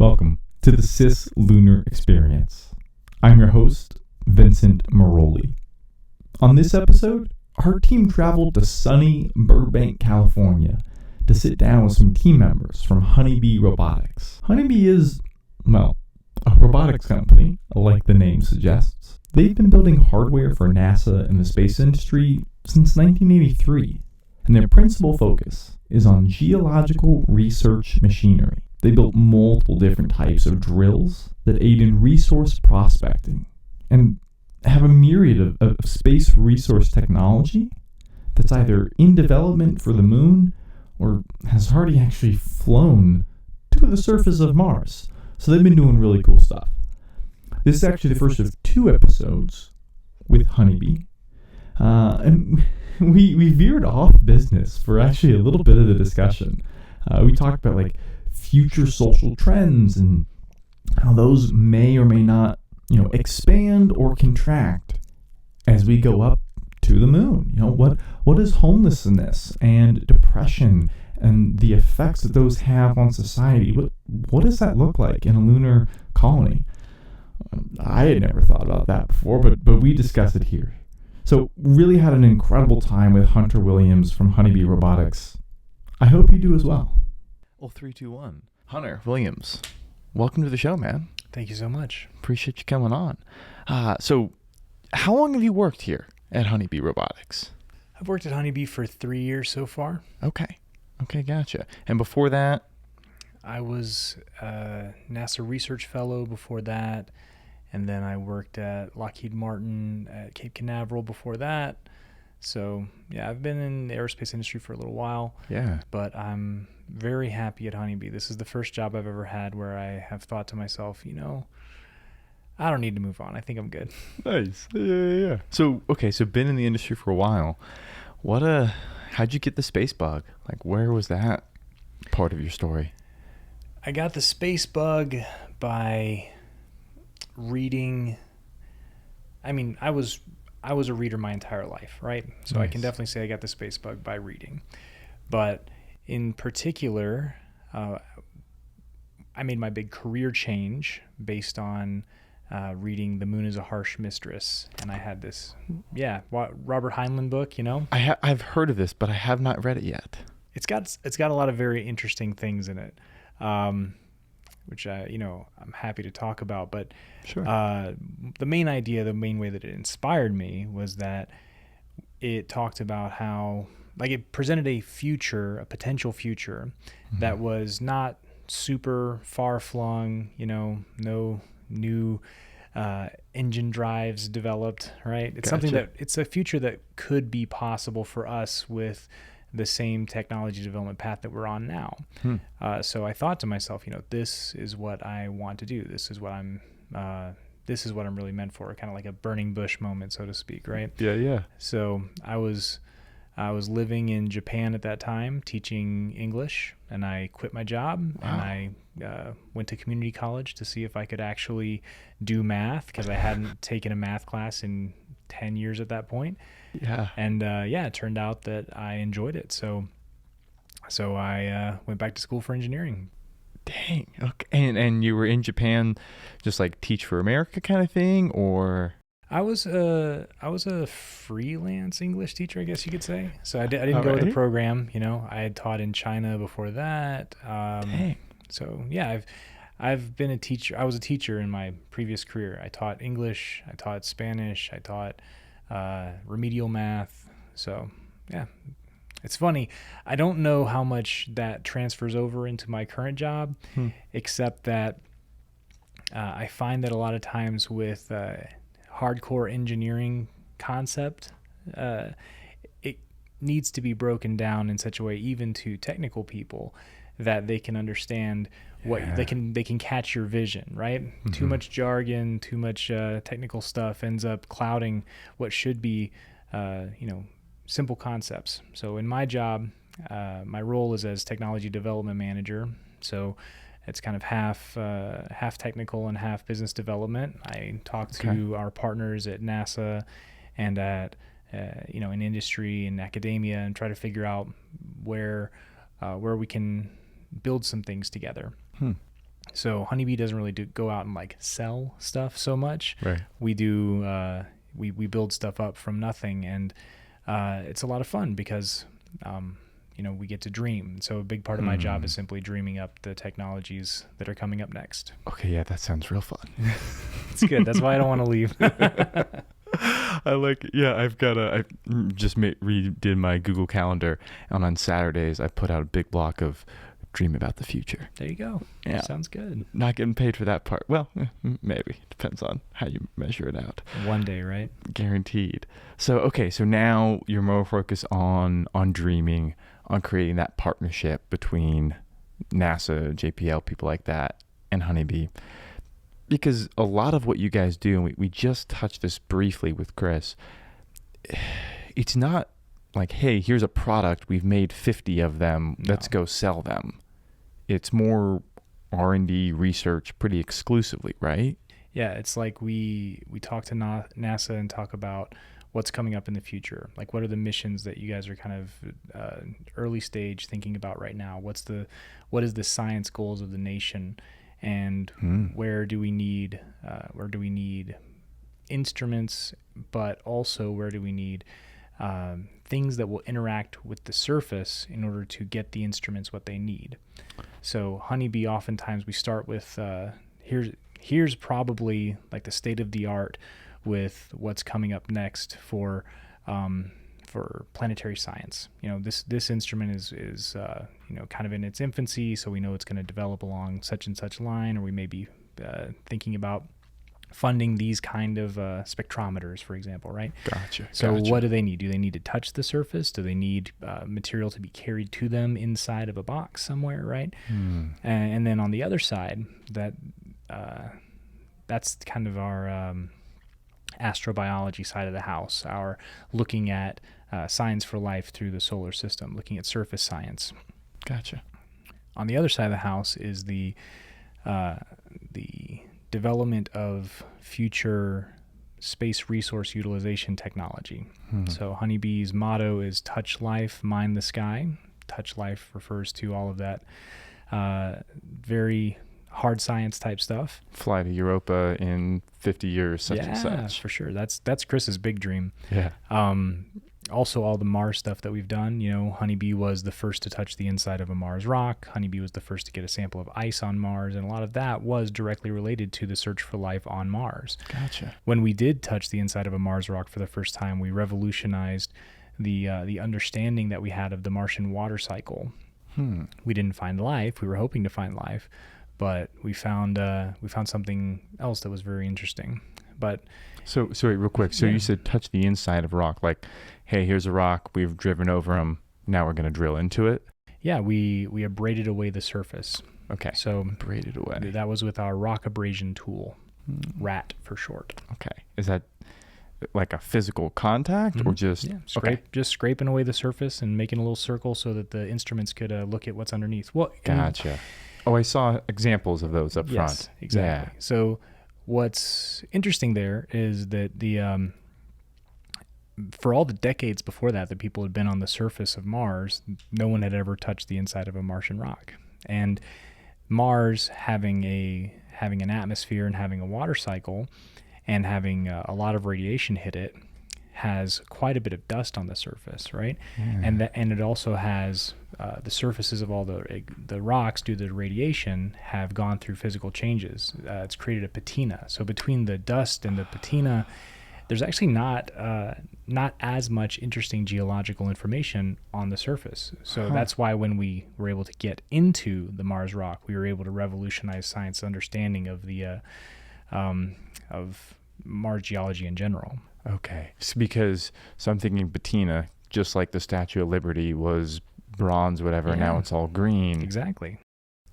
Welcome to the CisLunar Experience. I'm your host, Vincent Maroli. On this episode, our team traveled to sunny Burbank, California to sit down with some team members from Honeybee Robotics. Honeybee is, well, a robotics company, like the name suggests. They've been building hardware for NASA and the space industry since 1983, and their principal focus is on geological research machinery. They built multiple different types of drills that aid in resource prospecting and have a myriad of space resource technology that's either in development for the moon or has already actually flown to the surface of Mars. So they've been doing really cool stuff. This is actually the first of 2 episodes with Honeybee. And we veered off business for actually a little bit of the discussion. We talked about future social trends and how those may or may not, expand or contract as we go up to the moon. What is homelessness and depression and the effects that those have on society? What does that look like in a lunar colony? I had never thought about that before, but we discussed it here. So really had an incredible time with Hunter Williams from Honeybee Robotics. I hope you do as well. Well, 3, 2, 1. Hunter Williams, welcome to the show, man. Thank you so much. Appreciate you coming on. So how long have you worked here at Honeybee Robotics? I've worked at Honeybee for 3 years so far. Okay, gotcha. And before that? I was a NASA research fellow before that, and then I worked at Lockheed Martin at Cape Canaveral before that. So, yeah, I've been in the aerospace industry for a little while. Yeah. But I'm very happy at Honeybee. This is the first job I've ever had where I have thought to myself, I don't need to move on. I think I'm good. Nice. Yeah. So been in the industry for a while. How'd you get the space bug? Where was that part of your story? I got the space bug by reading. I was a reader my entire life, right? So nice. I can definitely say I got the space bug by reading. But in particular, I made my big career change based on reading The Moon is a Harsh Mistress. And I had this, Robert Heinlein book, I've heard of this, but I have not read it yet. It's got a lot of very interesting things in it, which I'm happy to talk about. But sure. The main way that it inspired me was that it talked about how it presented a potential future that was not super far flung, no new engine drives developed, right? It's Gotcha. something it's a future that could be possible for us with the same technology development path that we're on now. So I thought to myself, this is what I want to do. This is what I'm really meant for, kind of like a burning bush moment, so to speak, right? Yeah. So I was living in Japan at that time, teaching English, and I quit my job. Wow. And I went to community college to see if I could actually do math, because I hadn't taken a math class in 10 years at that point. Yeah. And it turned out that I enjoyed it. So I went back to school for engineering. Dang. Okay. And you were in Japan just Teach for America kind of thing, or? I was a freelance English teacher, I guess you could say. So I didn't go to the program. I had taught in China before that. Dang. So yeah, I've been a teacher. I was a teacher in my previous career. I taught English. I taught Spanish. I taught remedial math. So yeah, it's funny. I don't know how much that transfers over into my current job, except that I find that a lot of times with hardcore engineering concept, it needs to be broken down in such a way, even to technical people, that they can understand what they can catch your vision, right? Mm-hmm. Too much jargon, too much technical stuff ends up clouding what should be, simple concepts. So in my job, my role is as technology development manager. So it's kind of half technical and half business development. I talk to our partners at NASA and at in industry and academia, and try to figure out where we can build some things together. So Honeybee doesn't really go out and like sell stuff so much. Right. We do, we build stuff up from nothing, and it's a lot of fun because, we get to dream. So a big part of my job is simply dreaming up the technologies that are coming up next. Okay, yeah, that sounds real fun. It's good. That's why I don't want to leave. I just redid my Google Calendar, and on Saturdays I put out a big block of dream about the future. There you go. Yeah. Sounds good. Not getting paid for that part. Well, maybe. Depends on how you measure it out. One day, right? Guaranteed. So now you're more focused on dreaming, on creating that partnership between NASA, JPL, people like that, and Honeybee. Because a lot of what you guys do, and we just touched this briefly with Chris, it's not like, hey, here's a product, we've made 50 of them, let's go sell them. It's more R&D research pretty exclusively, right? Yeah, it's like we talk to NASA and talk about what's coming up in the future. Like, what are the missions that you guys are kind of early stage thinking about right now? What is the science goals of the nation, and where do we need instruments, but also where do we need things that will interact with the surface in order to get the instruments what they need. So Honeybee, oftentimes we start with here's probably like the state of the art with what's coming up next for planetary science. This instrument is kind of in its infancy, so we know it's going to develop along such and such line, or we may be thinking about funding these kind of spectrometers, for example, right? Gotcha. So what do they need? Do they need to touch the surface? Do they need material to be carried to them inside of a box somewhere, right? And then on the other side, that's kind of our astrobiology side of the house, our looking at science for life through the solar system, looking at surface science. Gotcha. On the other side of the house is the development of future space resource utilization technology. So Honeybee's motto is touch life, mind the sky. Touch life refers to all of that very hard science type stuff. Fly to Europa in 50 years, such and such. Yeah, for sure. That's Chris's big dream. Yeah. Also, all the Mars stuff that we've done. Honeybee was the first to touch the inside of a Mars rock. Honeybee was the first to get a sample of ice on Mars, and a lot of that was directly related to the search for life on Mars. Gotcha. When we did touch the inside of a Mars rock for the first time, we revolutionized the understanding that we had of the Martian water cycle. We didn't find life. We were hoping to find life, but we found something else that was very interesting. But so wait, real quick. So you said touch the inside of a rock, like, hey, here's a rock, we've driven over them, now we're going to drill into it? Yeah, we abraded away the surface. Okay. So abraded away. That was with our rock abrasion tool, RAT for short. Okay. Is that like a physical contact or just just scraping away the surface and making a little circle so that the instruments could look at what's underneath? Gotcha. I saw examples of those up front. Yes, exactly. Yeah. So what's interesting there is that for all the decades before that people had been on the surface of Mars, no one had ever touched the inside of a Martian rock. And Mars having an atmosphere and having a water cycle and having a lot of radiation hit it has quite a bit of dust on the surface, right? And it also has the surfaces of all the rocks due to the radiation have gone through physical changes. It's created a patina. So between the dust and the patina, there's actually not as much interesting geological information on the surface. So that's why when we were able to get into the Mars rock, we were able to revolutionize science understanding of the of Mars geology in general. Okay. So I'm thinking patina, just like the Statue of Liberty was bronze, whatever, now it's all green. Exactly.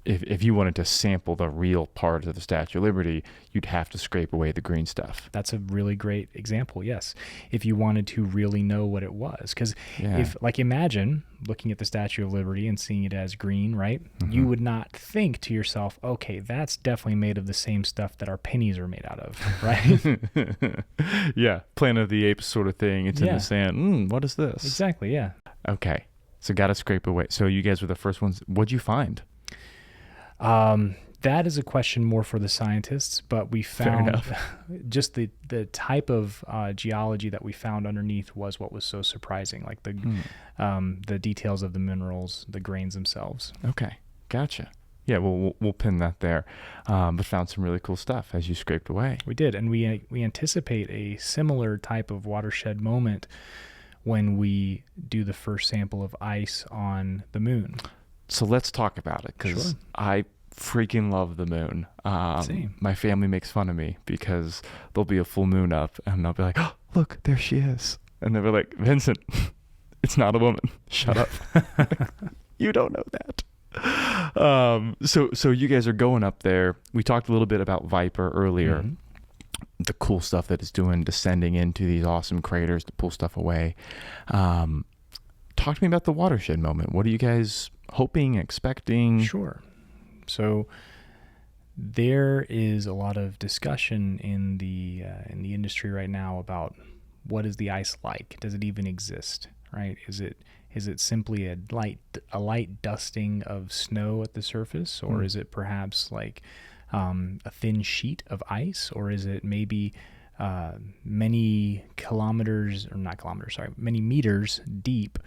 If you wanted to sample the real part of the Statue of Liberty, you'd have to scrape away the green stuff. That's a really great example, yes. If you wanted to really know what it was. Because imagine looking at the Statue of Liberty and seeing it as green, right? You would not think to yourself, okay, that's definitely made of the same stuff that our pennies are made out of, right? Yeah, Planet of the Apes sort of thing. It's in the sand. What is this? Exactly, yeah. Okay, so got to scrape away. So you guys were the first ones. What'd you find? That is a question more for the scientists, but we found just the type of geology that we found underneath was what was so surprising, like the details of the minerals, the grains themselves. Okay, gotcha. Yeah, we'll pin that there, but found some really cool stuff as you scraped away. We did, and we anticipate a similar type of watershed moment when we do the first sample of ice on the moon. So let's talk about it, because I freaking love the moon. Same. My family makes fun of me because there'll be a full moon up, and I'll be like, "Oh, look, there she is," and they'll be like, "Vincent, it's not a woman. Shut up. You don't know that." So you guys are going up there. We talked a little bit about Viper earlier, the cool stuff that it's doing, descending into these awesome craters to pull stuff away. Talk to me about the watershed moment. What are you guys hoping, expecting? Sure. So there is a lot of discussion in the industry right now about what is the ice like? Does it even exist? Right? Is it simply a light dusting of snow at the surface, or is it perhaps like a thin sheet of ice, or is it maybe many meters deep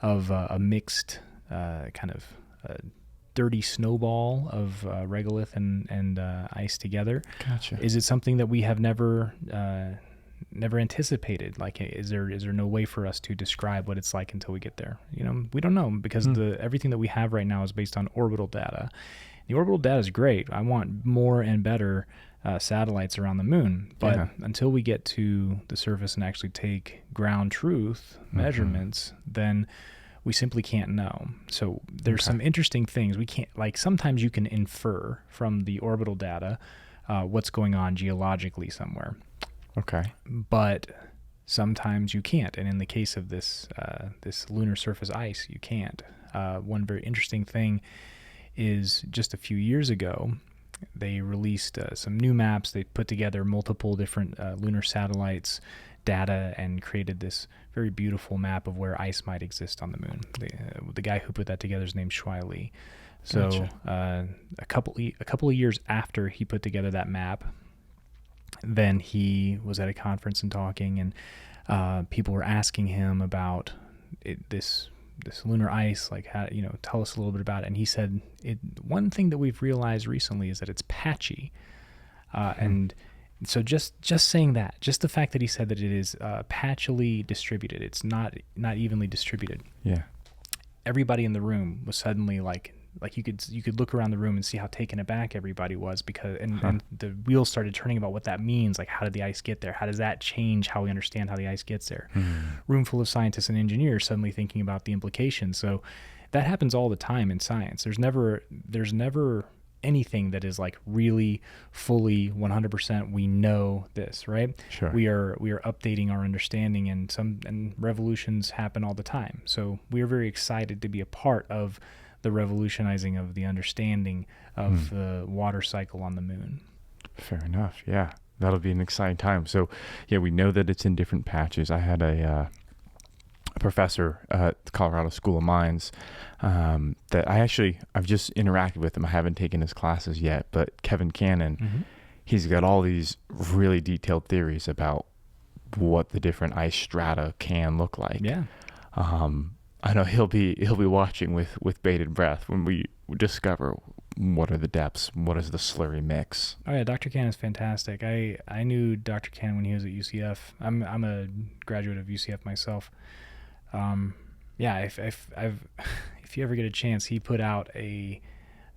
of a mixed kind of dirty snowball of regolith and ice together? Gotcha. Is it something that we have never anticipated? Like, is there no way for us to describe what it's like until we get there? We don't know, because everything that we have right now is based on orbital data. The orbital data is great. I want more and better satellites around the moon, but until we get to the surface and actually take ground truth measurements, then we simply can't know. So there's some interesting things we can't, like, sometimes you can infer from the orbital data what's going on geologically somewhere. Okay. But sometimes you can't. And in the case of this lunar surface ice, you can't. One very interesting thing is, just a few years ago, they released some new maps. They put together multiple different lunar satellites data and created this very beautiful map of where ice might exist on the moon. The guy who put that together is named CLE. So a couple of years after he put together that map, then he was at a conference and talking, and people were asking him about this lunar ice, like, how, tell us a little bit about it. And he said, one thing that we've realized recently is that it's patchy, and so just saying that, just the fact that he said that it is patchily distributed, it's not evenly distributed. Yeah. Everybody in the room was suddenly like you could look around the room and see how taken aback everybody was, because and the wheels started turning about what that means. Like, how did the ice get there? How does that change how we understand how the ice gets there? Room full of scientists and engineers suddenly thinking about the implications. So that happens all the time in science. There's never anything that is like really fully 100% we know this, right? Sure. We are updating our understanding, and revolutions happen all the time. So we are very excited to be a part of the revolutionizing of the understanding of the water cycle on the moon. Fair enough. Yeah, that'll be an exciting time. So yeah, we know that it's in different patches. I had a professor at the Colorado School of Mines that I've just interacted with him. I haven't taken his classes yet, but Kevin Cannon, he's got all these really detailed theories about what the different ice strata can look like. Yeah. I know he'll be watching with bated breath when we discover what are the depths, what is the slurry mix. Oh yeah, Dr. Cannon is fantastic. I knew Dr. Cannon when he was at UCF. I'm a graduate of UCF myself. Yeah, if you ever get a chance, he put out an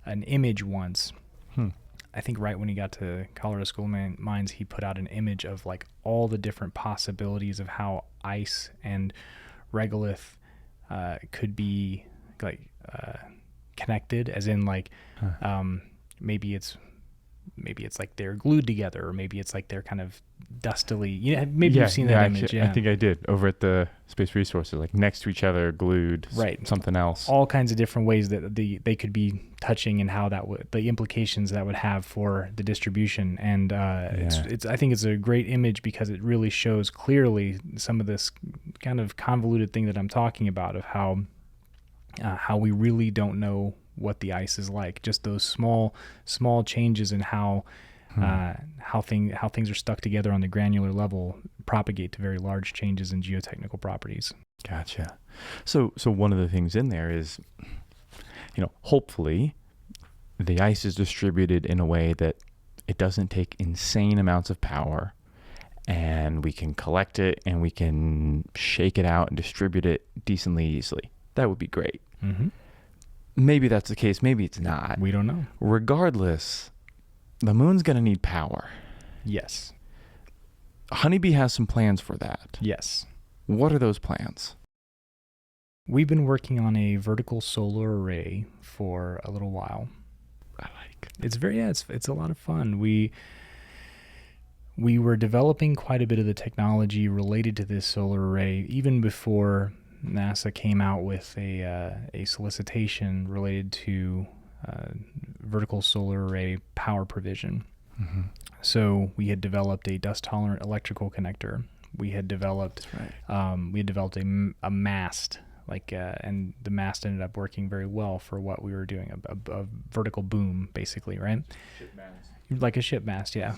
image once. I think right when he got to Colorado School of Mines, he put out an image of like all the different possibilities of how ice and regolith could be like connected, as in like maybe it's like they're glued together, or maybe it's like they're kind of dustily. You've seen that image. I think I did over at the Space Resources, like next to each other, glued. Right. Something else. All kinds of different ways that they could be touching, and how that would, the implications that would have for the distribution. And I think it's a great image because it really shows clearly some of this kind of convoluted thing that I'm talking about, of how we really don't know what the ice is like. Just those small changes in how things are stuck together on the granular level propagate to very large changes in geotechnical properties. Gotcha. So one of the things in there is, hopefully the ice is distributed in a way that it doesn't take insane amounts of power, and we can collect it and we can shake it out and distribute it decently easily. That would be great. Mm-hmm. Maybe that's the case. Maybe it's not. We don't know. Regardless, the moon's going to need power. Yes. Honeybee has some plans for that. Yes. What are those plans? We've been working on a vertical solar array for a little while. I like. It's a lot of fun. We were developing quite a bit of the technology related to this solar array even before NASA came out with a solicitation related to vertical solar array power provision. Mm-hmm. So we had developed a dust-tolerant electrical connector. We had developed a mast, and the mast ended up working very well for what we were doing, a vertical boom, basically, right? Ship mast. Like a ship mast, yeah.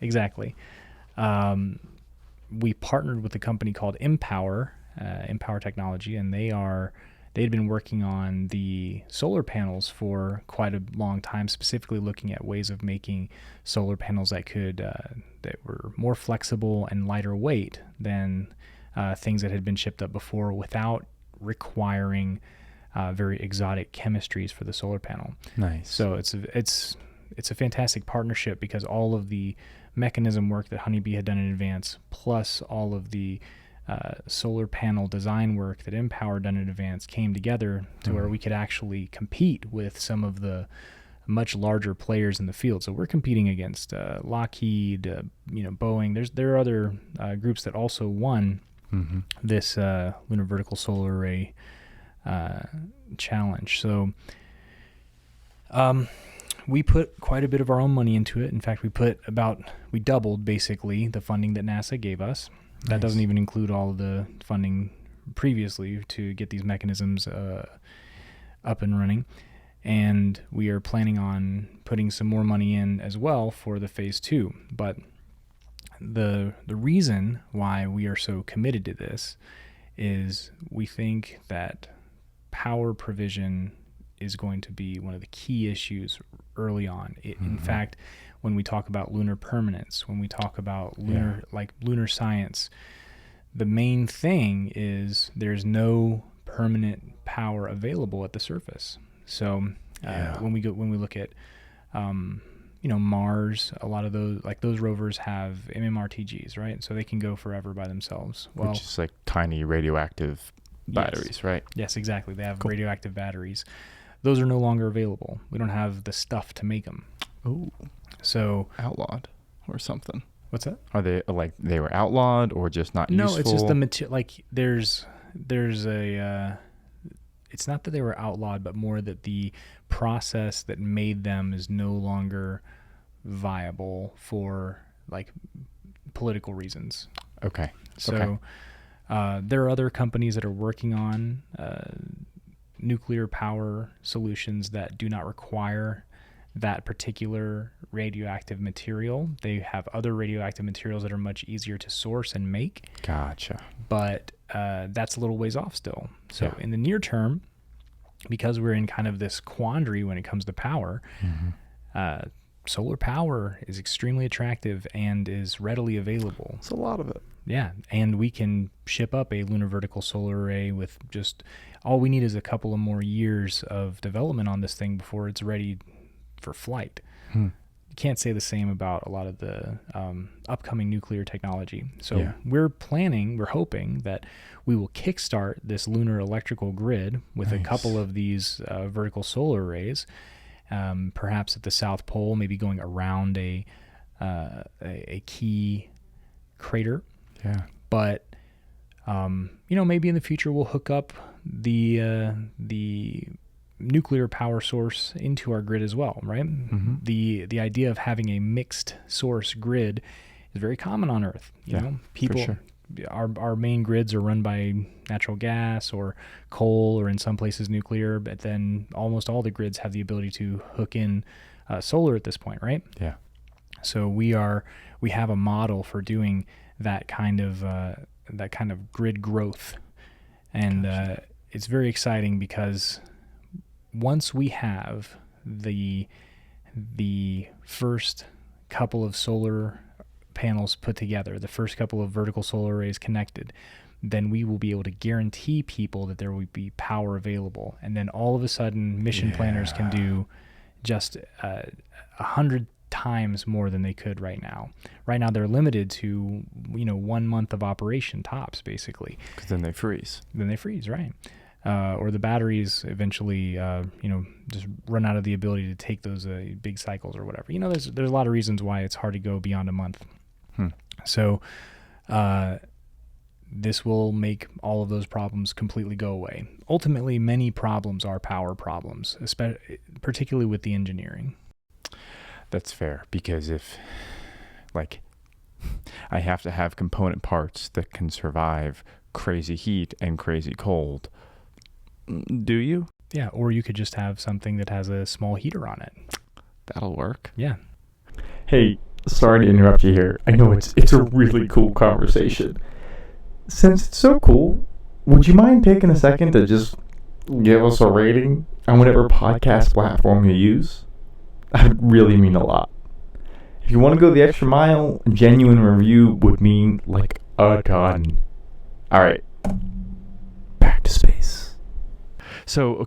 Exactly. We partnered with a company called Empower Technology, and they had been working on the solar panels for quite a long time, specifically looking at ways of making solar panels that were more flexible and lighter weight than things that had been shipped up before, without requiring very exotic chemistries for the solar panel. Nice. So it's a fantastic partnership, because all of the mechanism work that Honeybee had done in advance, plus all of the solar panel design work that Empower done in advance, came together to where we could actually compete with some of the much larger players in the field. So we're competing against Lockheed, Boeing. There are other groups that also won this Lunar Vertical Solar Array challenge. So we put quite a bit of our own money into it. In fact, we doubled basically the funding that NASA gave us. That doesn't even include all of the funding previously to get these mechanisms up and running. And we are planning on putting some more money in as well for the phase 2. But the reason why we are so committed to this is we think that power provision is going to be one of the key issues early on. In fact, when we talk about lunar permanence, when we talk about lunar science, the main thing is there's no permanent power available at the surface. So when we look at Mars, a lot of those rovers have MMRTGs, right? So they can go forever by themselves. Well, which is like tiny radioactive batteries, right? Yes, exactly. They have radioactive batteries. Those are no longer available. We don't have the stuff to make them. Oh. So outlawed or something. What's that? Are they they were outlawed or just not useful? No, it's just the material. Like there's a. It's not that they were outlawed, but more that the process that made them is no longer viable for political reasons. Okay. So there are other companies that are working on nuclear power solutions that do not require that particular radioactive material. They have other radioactive materials that are much easier to source and make. Gotcha. But that's a little ways off still. So in the near term, because we're in kind of this quandary when it comes to power, solar power is extremely attractive and is readily available. It's a lot of it. Yeah, and we can ship up a lunar vertical solar array with just all we need is a couple of more years of development on this thing before it's ready for flight. You can't say the same about a lot of the upcoming nuclear technology. So we're hoping that we will kickstart this lunar electrical grid with a couple of these vertical solar arrays, perhaps at the South Pole, maybe going around a key crater. Yeah. But maybe in the future we'll hook up the nuclear power source into our grid as well, right? The idea of having a mixed source grid is very common on Earth. People our main grids are run by natural gas or coal, or in some places nuclear, but then almost all the grids have the ability to hook in solar at this point, right? Yeah. So we have a model for doing that kind of grid growth, and it's very exciting because once we have the first couple of solar panels put together, the first couple of vertical solar arrays connected, then we will be able to guarantee people that there will be power available. And then all of a sudden, mission planners can do just 100 times more than they could right now. Right now, they're limited to 1 month of operation tops, basically. Because then they freeze. Right? Or the batteries eventually, just run out of the ability to take those big cycles or whatever. There's a lot of reasons why it's hard to go beyond a month. So this will make all of those problems completely go away. Ultimately, many problems are power problems, particularly with the engineering. That's fair, because if, I have to have component parts that can survive crazy heat and crazy cold. Do you? Yeah, or you could just have something that has a small heater on it. That'll work. Yeah. Hey, sorry to interrupt you here. I know it's a really cool conversation. Since it's so cool, would you mind taking a second to just give us a rating on whatever podcast platform you use? That would really mean a lot. If you want to go the extra mile, a genuine review would mean a ton. Alright, back to space. So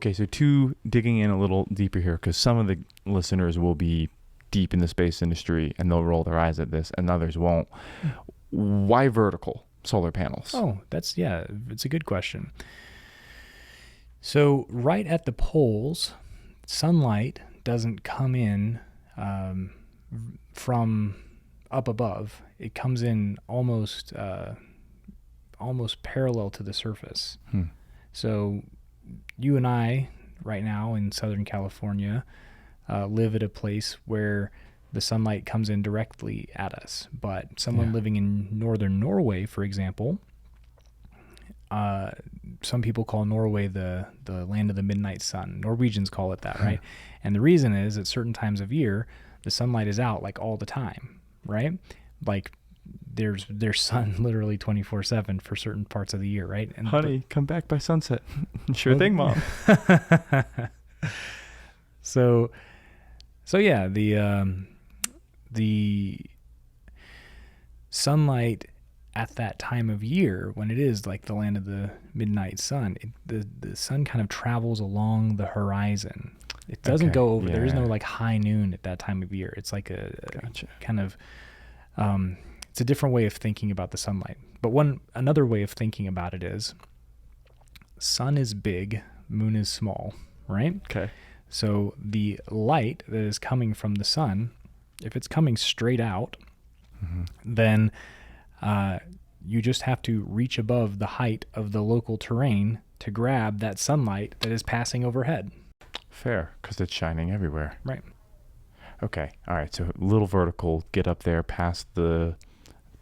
digging in a little deeper here, because some of the listeners will be deep in the space industry and they'll roll their eyes at this and others won't. Why vertical solar panels? Oh, it's a good question. So right at the poles, sunlight doesn't come in from up above. It comes in almost parallel to the surface. So you and I right now in Southern California live at a place where the sunlight comes in directly at us. But someone living in northern Norway, for example, some people call Norway the land of the midnight sun. Norwegians call it that, right? And the reason is at certain times of year, the sunlight is out all the time, right? There's sun literally 24/7 for certain parts of the year, right? And honey, come back by sunset. Sure thing, Mom. So yeah, the sunlight at that time of year, when it is the land of the midnight sun, the sun kind of travels along the horizon. It doesn't go over. There is no high noon at that time of year. It's a kind of it's a different way of thinking about the sunlight. But another way of thinking about it is sun is big, moon is small, right? Okay. So the light that is coming from the sun, if it's coming straight out, then you just have to reach above the height of the local terrain to grab that sunlight that is passing overhead. Fair, because it's shining everywhere. Right. Okay. All right. So a little vertical, get up there past the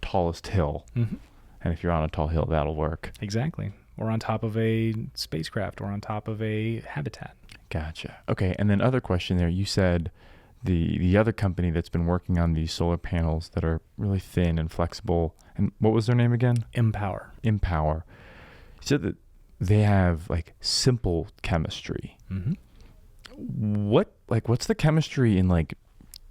tallest hill. And if you're on a tall hill, that'll work. Exactly. Or on top of a spacecraft or on top of a habitat. Gotcha. Okay. And then other question there, you said the other company that's been working on these solar panels that are really thin and flexible, and what was their name again? Empower. You said that they have simple chemistry. What's the chemistry in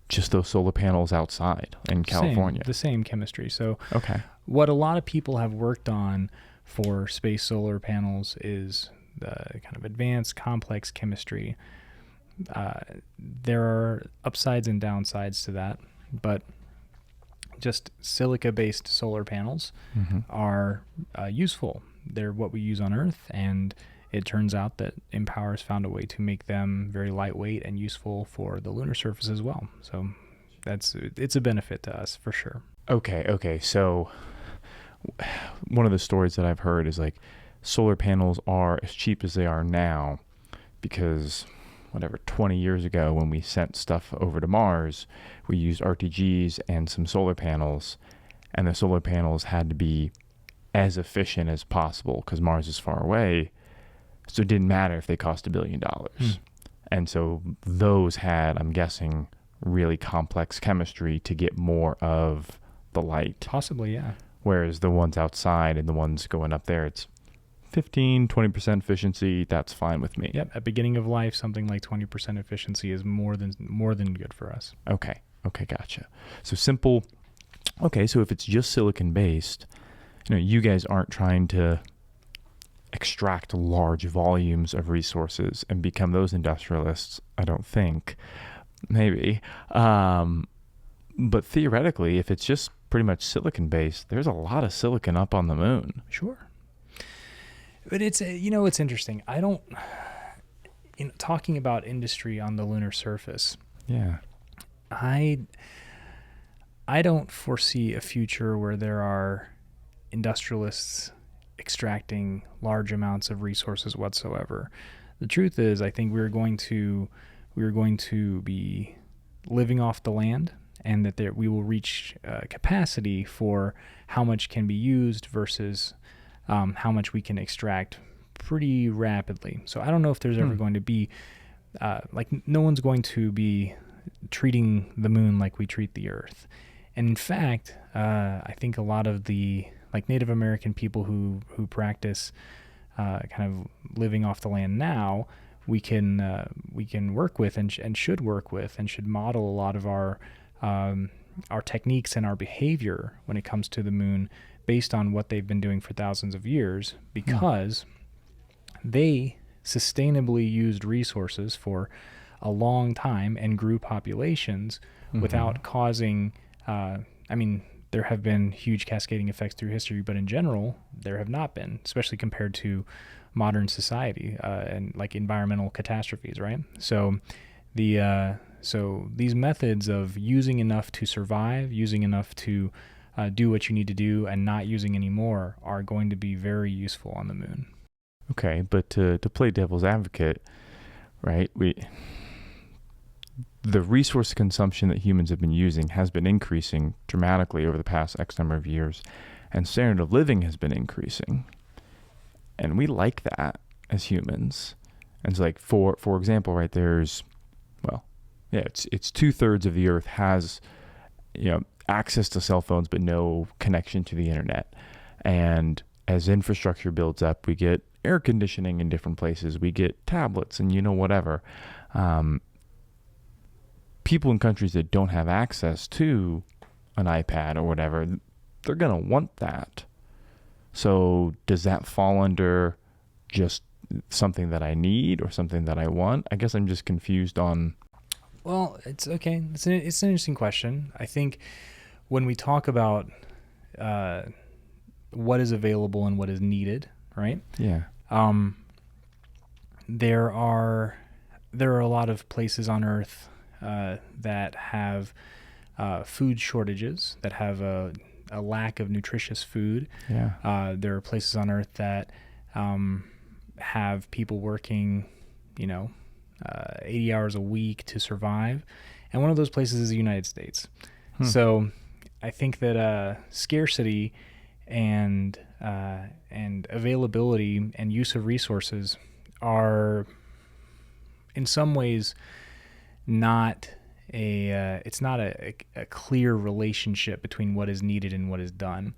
just those solar panels outside in California? The same chemistry. So okay. What a lot of people have worked on for space solar panels is the kind of advanced complex chemistry. There are upsides and downsides to that, but just silica-based solar panels are useful. They're what we use on Earth, and it turns out that Empower has found a way to make them very lightweight and useful for the lunar surface as well. So it's a benefit to us for sure. Okay. So one of the stories that I've heard is solar panels are as cheap as they are now because 20 years ago when we sent stuff over to Mars, we used RTGs and some solar panels, and the solar panels had to be as efficient as possible because Mars is far away. So it didn't matter if they cost $1 billion. And so those had, I'm guessing, really complex chemistry to get more of the light. Possibly, yeah. Whereas the ones outside and the ones going up there, it's 15, 20% efficiency. That's fine with me. Yep. At beginning of life, something like 20% efficiency is more than good for us. Okay, gotcha. So simple. Okay, so if it's just silicon based, you guys aren't trying to extract large volumes of resources and become those industrialists, I don't think. Maybe. But theoretically, if it's just pretty much silicon based, there's a lot of silicon up on the moon. Sure. But it's interesting. I don't, talking about industry on the lunar surface. Yeah. I don't foresee a future where there are industrialists extracting large amounts of resources whatsoever. The truth is, I think we're going to be living off the land, and that we will reach capacity for how much can be used versus how much we can extract pretty rapidly. So I don't know if there's ever going to be no one's going to be treating the moon like we treat the Earth. And in fact, I think a lot of the Native American people who practice kind of living off the land now, we can work with and should work with and should model a lot of our techniques and our behavior when it comes to the moon based on what they've been doing for thousands of years, because they sustainably used resources for a long time and grew populations without causing, there have been huge cascading effects through history, but in general, there have not been, especially compared to modern society and environmental catastrophes, right? So these methods of using enough to survive, using enough to do what you need to do, and not using any more are going to be very useful on the moon. Okay, but to play devil's advocate, right? The resource consumption that humans have been using has been increasing dramatically over the past X number of years, and standard of living has been increasing. And we like that as humans. And so for example, right, it's 2/3 of the earth has, access to cell phones, but no connection to the internet. And as infrastructure builds up, we get air conditioning in different places. We get tablets and whatever. People in countries that don't have access to an iPad or whatever, they're going to want that. So does that fall under just something that I need or something that I want? I guess I'm just confused on. Well, it's okay. It's an interesting question. I think when we talk about what is available and what is needed, right? Yeah. There are a lot of places on Earth that have food shortages, that have a lack of nutritious food. Yeah. There are places on Earth that have people working, 80 hours a week to survive. And one of those places is the United States. So I think that scarcity and availability and use of resources are in some ways it's not a clear relationship between what is needed and what is done.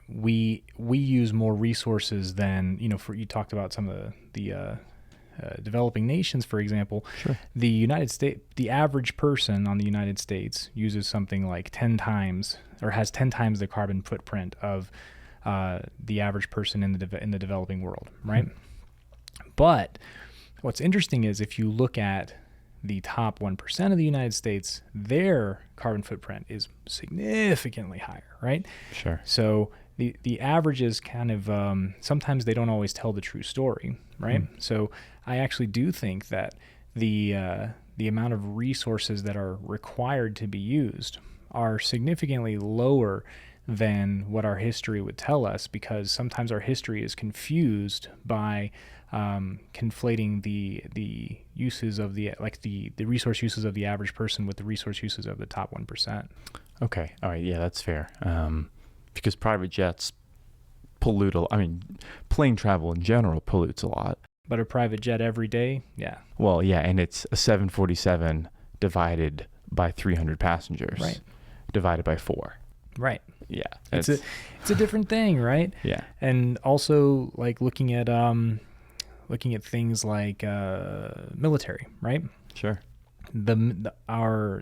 We use more resources than, you talked about some of the developing nations, for example. Sure. The United States, the average person on the United States uses something like 10 times or has 10 times the carbon footprint of the average person in the developing world, right? But what's interesting is if you look at the top 1% of the United States, their carbon footprint is significantly higher, right? Sure. So the averages kind of, sometimes they don't always tell the true story, right? So I actually do think that the amount of resources that are required to be used are significantly lower than what our history would tell us, because sometimes our history is confused by conflating the uses of the resource uses of the average person with the resource uses of the top 1%. Okay. All right. Yeah, that's fair. because private jets pollute plane travel in general pollutes a lot. But a private jet every day, yeah. Well, yeah, and it's a 747 divided by 300 passengers. Right. Divided by 4. Right. Yeah. It's a different thing, right? Yeah. And also like looking at things like military, right? Sure. The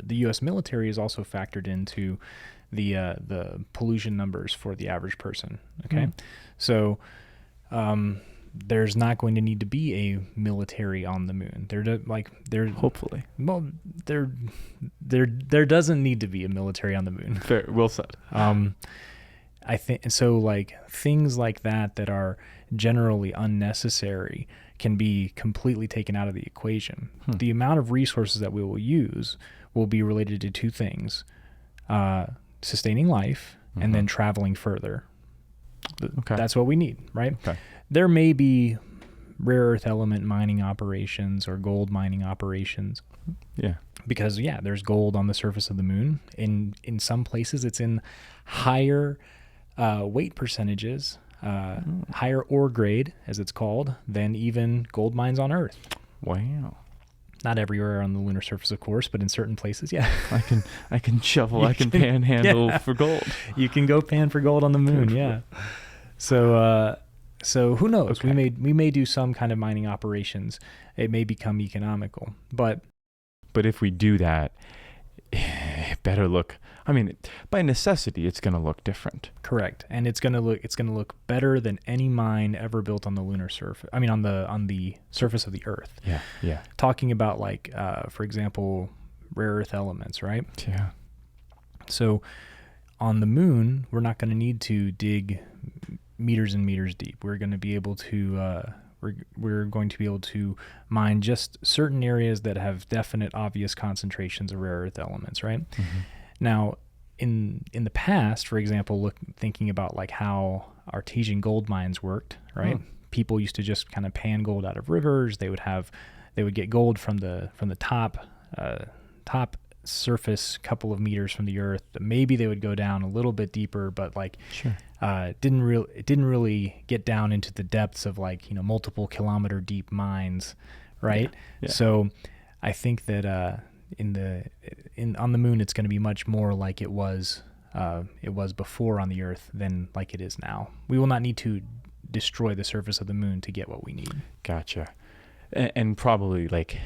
U.S. military is also factored into the pollution numbers for the average person. Okay, so there's not going to need to be a military on the moon. Hopefully. Well, there doesn't need to be a military on the moon. Fair. Well said. I think so. Like things like that are generally unnecessary can be completely taken out of the equation. The amount of resources that we will use will be related to two things: sustaining life and then traveling further. Okay. That's what we need, right? Okay. There may be rare earth element mining operations or gold mining operations. Yeah. Because there's gold on the surface of the moon. In some places, it's in higher weight percentages, higher ore grade, as it's called, than even gold mines on Earth. Wow. Not everywhere on the lunar surface, of course, but in certain places, yeah. I can shovel. I can panhandle for gold. You can go pan for gold on the moon, yeah. So who knows? Okay. We may do some kind of mining operations. It may become economical, but if we do that, it better look. I mean, by necessity, it's going to look different. correct, and it's gonna look better than any mine ever built on the lunar surface. I mean, on the surface of the Earth. Yeah. Yeah. Talking about like, for example, rare earth elements, right? Yeah. So on the moon, we're not going to need to dig meters and meters deep. We're going to be able to we're going to be able to mine just certain areas that have definite, obvious concentrations of rare earth elements, right? Now, in the past, for example, thinking about like how artesian gold mines worked, right? People used to just kind of pan gold out of rivers. They would get gold from the top surface, couple of meters from the Earth. Maybe they would go down a little bit deeper, but like it didn't really get down into the depths of like multiple kilometer deep mines, right? Yeah. So I think that on the moon, it's going to be much more like it was before on the Earth than like it is now. We will not need to destroy the surface of the moon to get what we need. Gotcha. And probably like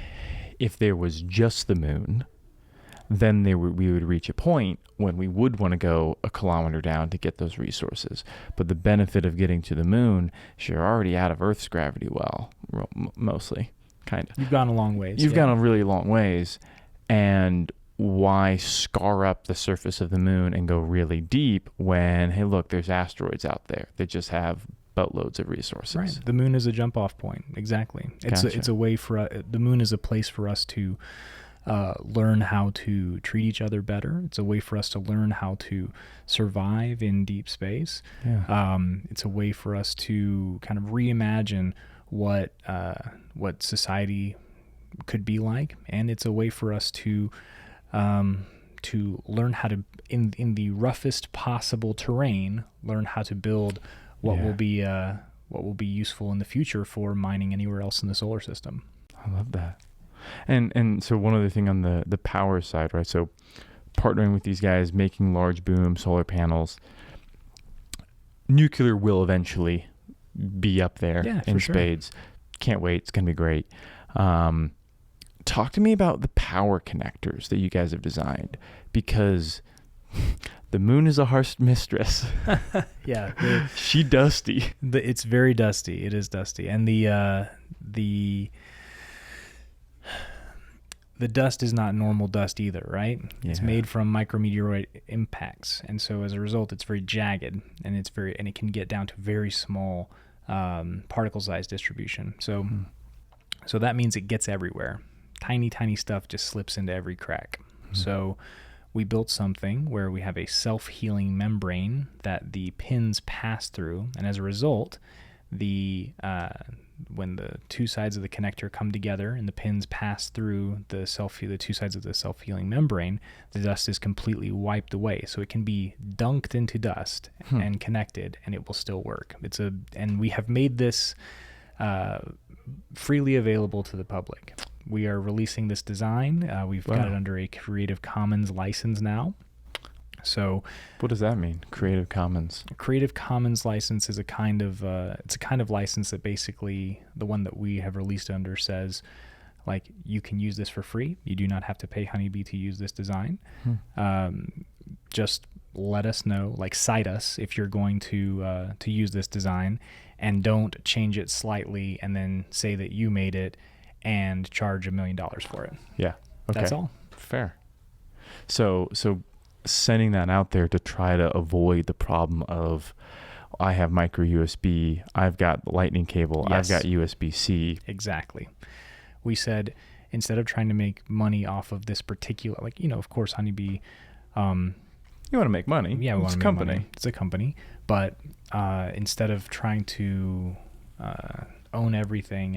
if there was just the moon, then we would reach a point when we would want to go a kilometer down to get those resources. But the benefit of getting to the moon is you're already out of Earth's gravity well, mostly, kind of. You've gone a long ways. You've gone a really long ways. And why scar up the surface of the moon and go really deep when, hey, look, there's asteroids out there that just have boatloads of resources. Right. The moon is a jump off point. Exactly. It's a way for the moon is a place for us to learn how to treat each other better. It's a way for us to learn how to survive in deep space. Yeah. It's a way for us to kind of reimagine what society could be like, and it's a way for us to learn how to, in the roughest possible terrain, learn how to build what will be useful in the future for mining anywhere else in the solar system. I love that. And so one other thing on the power side, right? So partnering with these guys, making large boom solar panels, nuclear will eventually be up there in spades. Can't wait. It's going to be great. Talk to me about the power connectors that you guys have designed, because the moon is a harsh mistress. Yeah. She dusty. It's very dusty. It is dusty. And the dust is not normal dust either, right? Yeah. It's made from micrometeoroid impacts. And so as a result, it's very jagged, and it can get down to very small particle size distribution. So that means it gets everywhere. Tiny stuff just slips into every crack. So we built something where we have a self-healing membrane that the pins pass through, and as a result, when the two sides of the connector come together and the pins pass through the two sides of the self-healing membrane, the dust is completely wiped away. So it can be dunked into dust and connected, and it will still work. And we have made this freely available to the public. We are releasing this design. We've got it under a Creative Commons license now. So, what does that mean? Creative Commons. Creative Commons license is a kind of license that basically the one that we have released under says, like, you can use this for free. You do not have to pay Honeybee to use this design. Just let us know, like, cite us if you're going to use this design, and don't change it slightly and then say that you made it and charge $1 million for it. Yeah. Okay. That's all. Fair. So sending that out there to try to avoid the problem of, I have micro USB, I've got lightning cable, Yes. I've got USB-C. Exactly. We said, instead of trying to make money off of this particular, like, of course, Honeybee, You want to make money. yeah, we want It's to a make company. money. It's a company. But instead of trying to own everything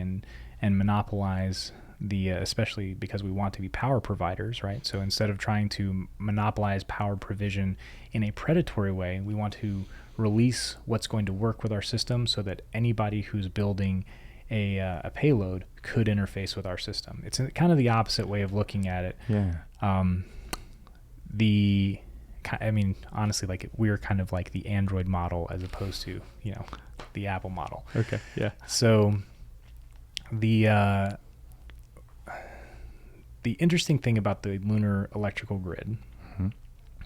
and monopolize especially because we want to be power providers, right? So instead of trying to monopolize power provision in a predatory way, we want to release what's going to work with our system so that anybody who's building a payload could interface with our system. It's kind of the opposite way of looking at it. Yeah. Honestly, like, we're kind of like the Android model as opposed to, the Apple model. Okay. Yeah. So the interesting thing about the lunar electrical grid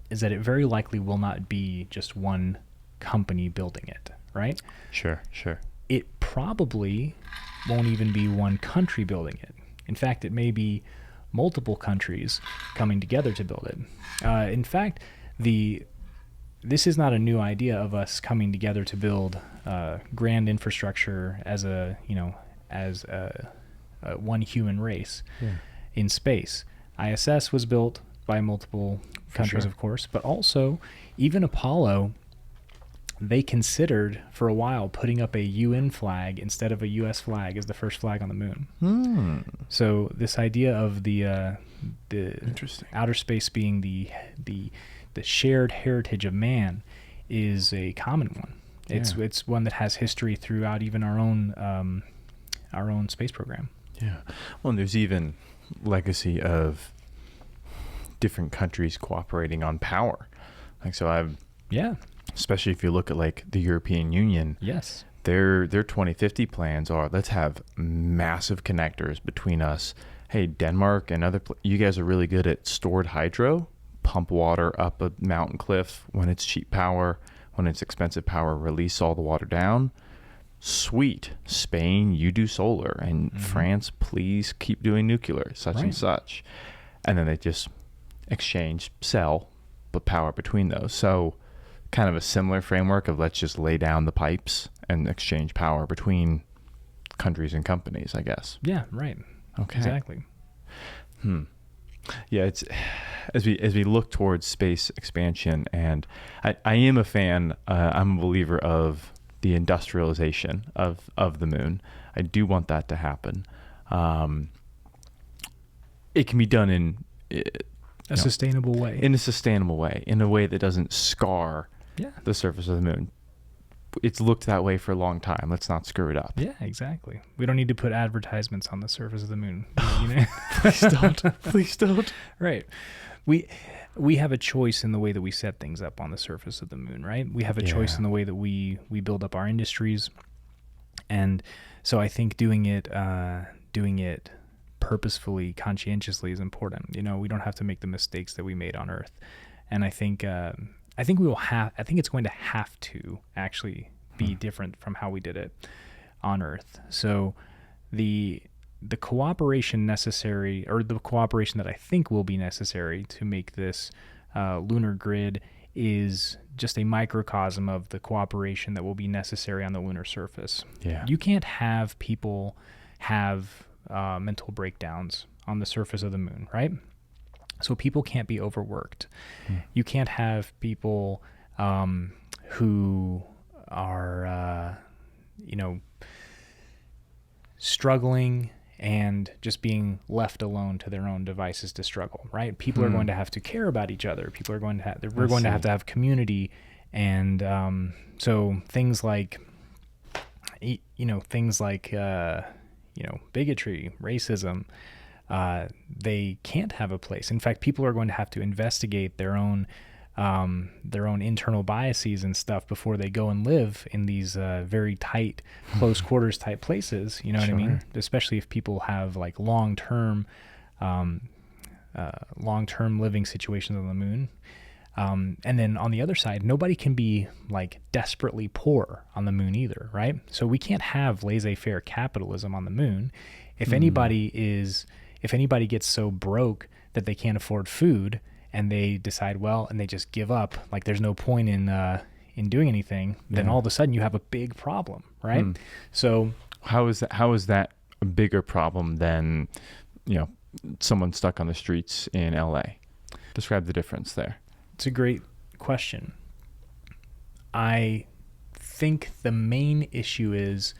is that it very likely will not be just one company building it, right? Sure. It probably won't even be one country building it. In fact, it may be multiple countries coming together to build it. In fact, this is not a new idea of us coming together to build grand infrastructure as one human race. Yeah. In space. ISS was built by multiple countries, sure. of course, but also even Apollo, they considered for a while putting up a UN flag instead of a US flag as the first flag on the moon. So this idea of the Interesting. outer space being the shared heritage of man is a common one. It's one that has history throughout even our own space program. Yeah. Well, and there's even legacy of different countries cooperating on power. Like, so especially if you look at, like, the European Union, Yes. their 2050 plans are, let's have massive connectors between us. Hey, Denmark and you guys are really good at stored hydro, pump water up a mountain cliff when it's cheap power, when it's expensive power, release all the water down. Sweet. Spain, you do solar, and France, please keep doing nuclear, such and such. And then they just sell but power between those. So kind of a similar framework of, let's just lay down the pipes and exchange power between countries and companies, I guess. Yeah, right. Okay. Exactly. Yeah, it's as we look towards space expansion, and I am a fan, I'm a believer of the industrialization of the moon. I do want that to happen. It can be done in A sustainable way. in a sustainable way, in a way that doesn't scar Yeah. the surface of the moon. It's looked that way for a long time. Let's not screw it up. Yeah, exactly. We don't need to put advertisements on the surface of the moon. Please don't. Please don't. Right. We have a choice in the way that we set things up on the surface of the moon, right? We have a choice Yeah. in the way that we build up our industries. And so I think doing it purposefully, conscientiously is important. We don't have to make the mistakes that we made on Earth. And I think it's going to have to actually be different from how we did it on Earth. So the cooperation necessary, or the cooperation that I think will be necessary to make this lunar grid, is just a microcosm of the cooperation that will be necessary on the lunar surface. Yeah. You can't have people have mental breakdowns on the surface of the moon, right? So people can't be overworked. You can't have people who are struggling and just being left alone to their own devices to struggle, right? People are going to have to care about each other. People are going to have, we're going to have community. And so things like, bigotry, racism, they can't have a place. In fact, people are going to have to investigate their own internal biases and stuff before they go and live in these very tight, close quarters type places. You know what I mean? Especially if people have like long-term living situations on the moon. And then on the other side, nobody can be like desperately poor on the moon either, right? So we can't have laissez-faire capitalism on the moon. If anybody gets so broke that they can't afford food, and they decide, and they just give up, like there's no point in doing anything, then all of a sudden you have a big problem, right? So how is that a bigger problem than, someone stuck on the streets in LA? Describe the difference there. It's a great question. I think the main issue is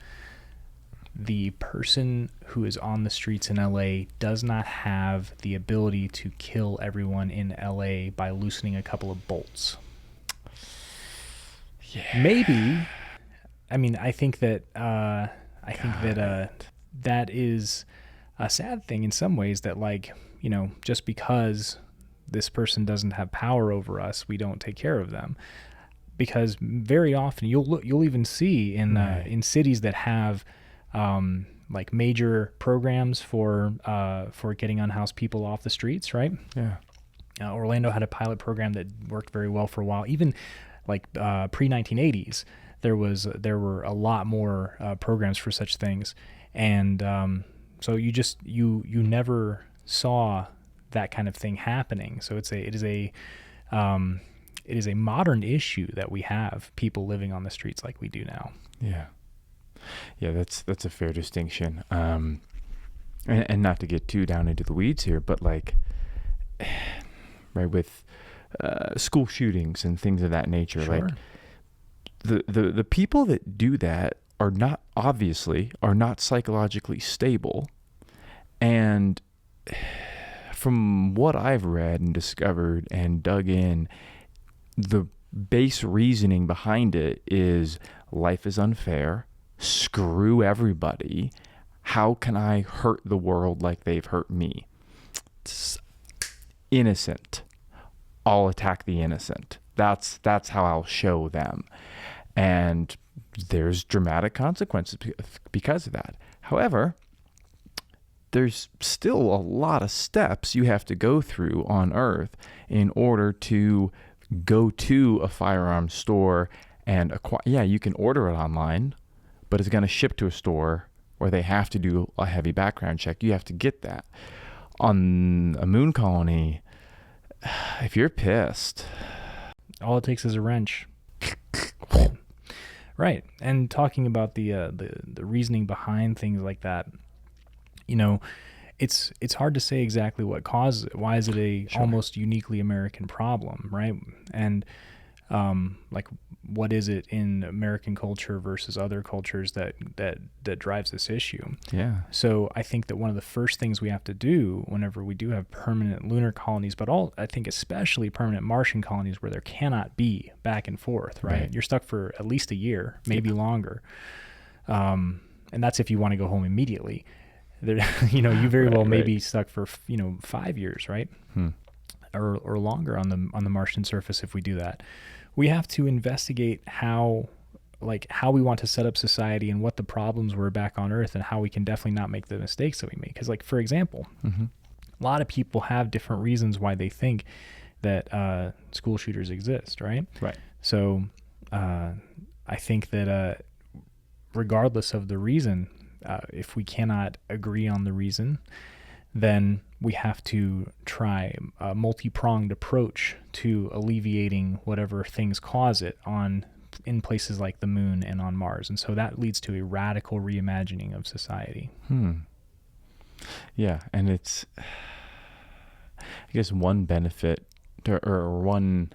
the person who is on the streets in LA does not have the ability to kill everyone in LA by loosening a couple of bolts. Yeah. Maybe. I mean, I think that that is a sad thing in some ways, that like, just because this person doesn't have power over us, we don't take care of them. Because very often you'll even see in cities that have like major programs for getting unhoused people off the streets, right? Yeah. Orlando had a pilot program that worked very well for a while. Even like pre-1980s, there were a lot more programs for such things, and so you never saw that kind of thing happening. So it is a modern issue that we have people living on the streets like we do now. Yeah, that's a fair distinction. And not to get too down into the weeds here, but like, right, with school shootings and things of that nature, like the people that do that are not psychologically stable. And from what I've read and discovered and dug in, the base reasoning behind it is life is unfair. Screw everybody. How can I hurt the world like they've hurt me? It's innocent. I'll attack the innocent. That's how I'll show them. And there's dramatic consequences because of that. However, there's still a lot of steps you have to go through on Earth in order to go to a firearms store and acquire. Yeah, you can order it online, but it's going to ship to a store where they have to do a heavy background check. You have to get that. On a moon colony, if you're pissed, all it takes is a wrench. Right. And talking about the reasoning behind things like that, it's hard to say exactly what causes it. Why is it a almost uniquely American problem, right? And like, what is it in American culture versus other cultures that drives this issue? Yeah. So I think that one of the first things we have to do whenever we do have permanent lunar colonies, but I think especially permanent Martian colonies where there cannot be back and forth, right? You're stuck for at least a year, maybe longer. And that's if you want to go home immediately. There, you very well may be stuck for 5 years, right? Or longer on the Martian surface if we do that. We have to investigate how we want to set up society and what the problems were back on Earth and how we can definitely not make the mistakes that we make. Because, like, for example, a lot of people have different reasons why they think that school shooters exist, right? Right. So I think that regardless of the reason, if we cannot agree on the reason, then we have to try a multi-pronged approach to alleviating whatever things cause it in places like the moon and on Mars. And so that leads to a radical reimagining of society. Yeah, and it's, I guess, one benefit or one,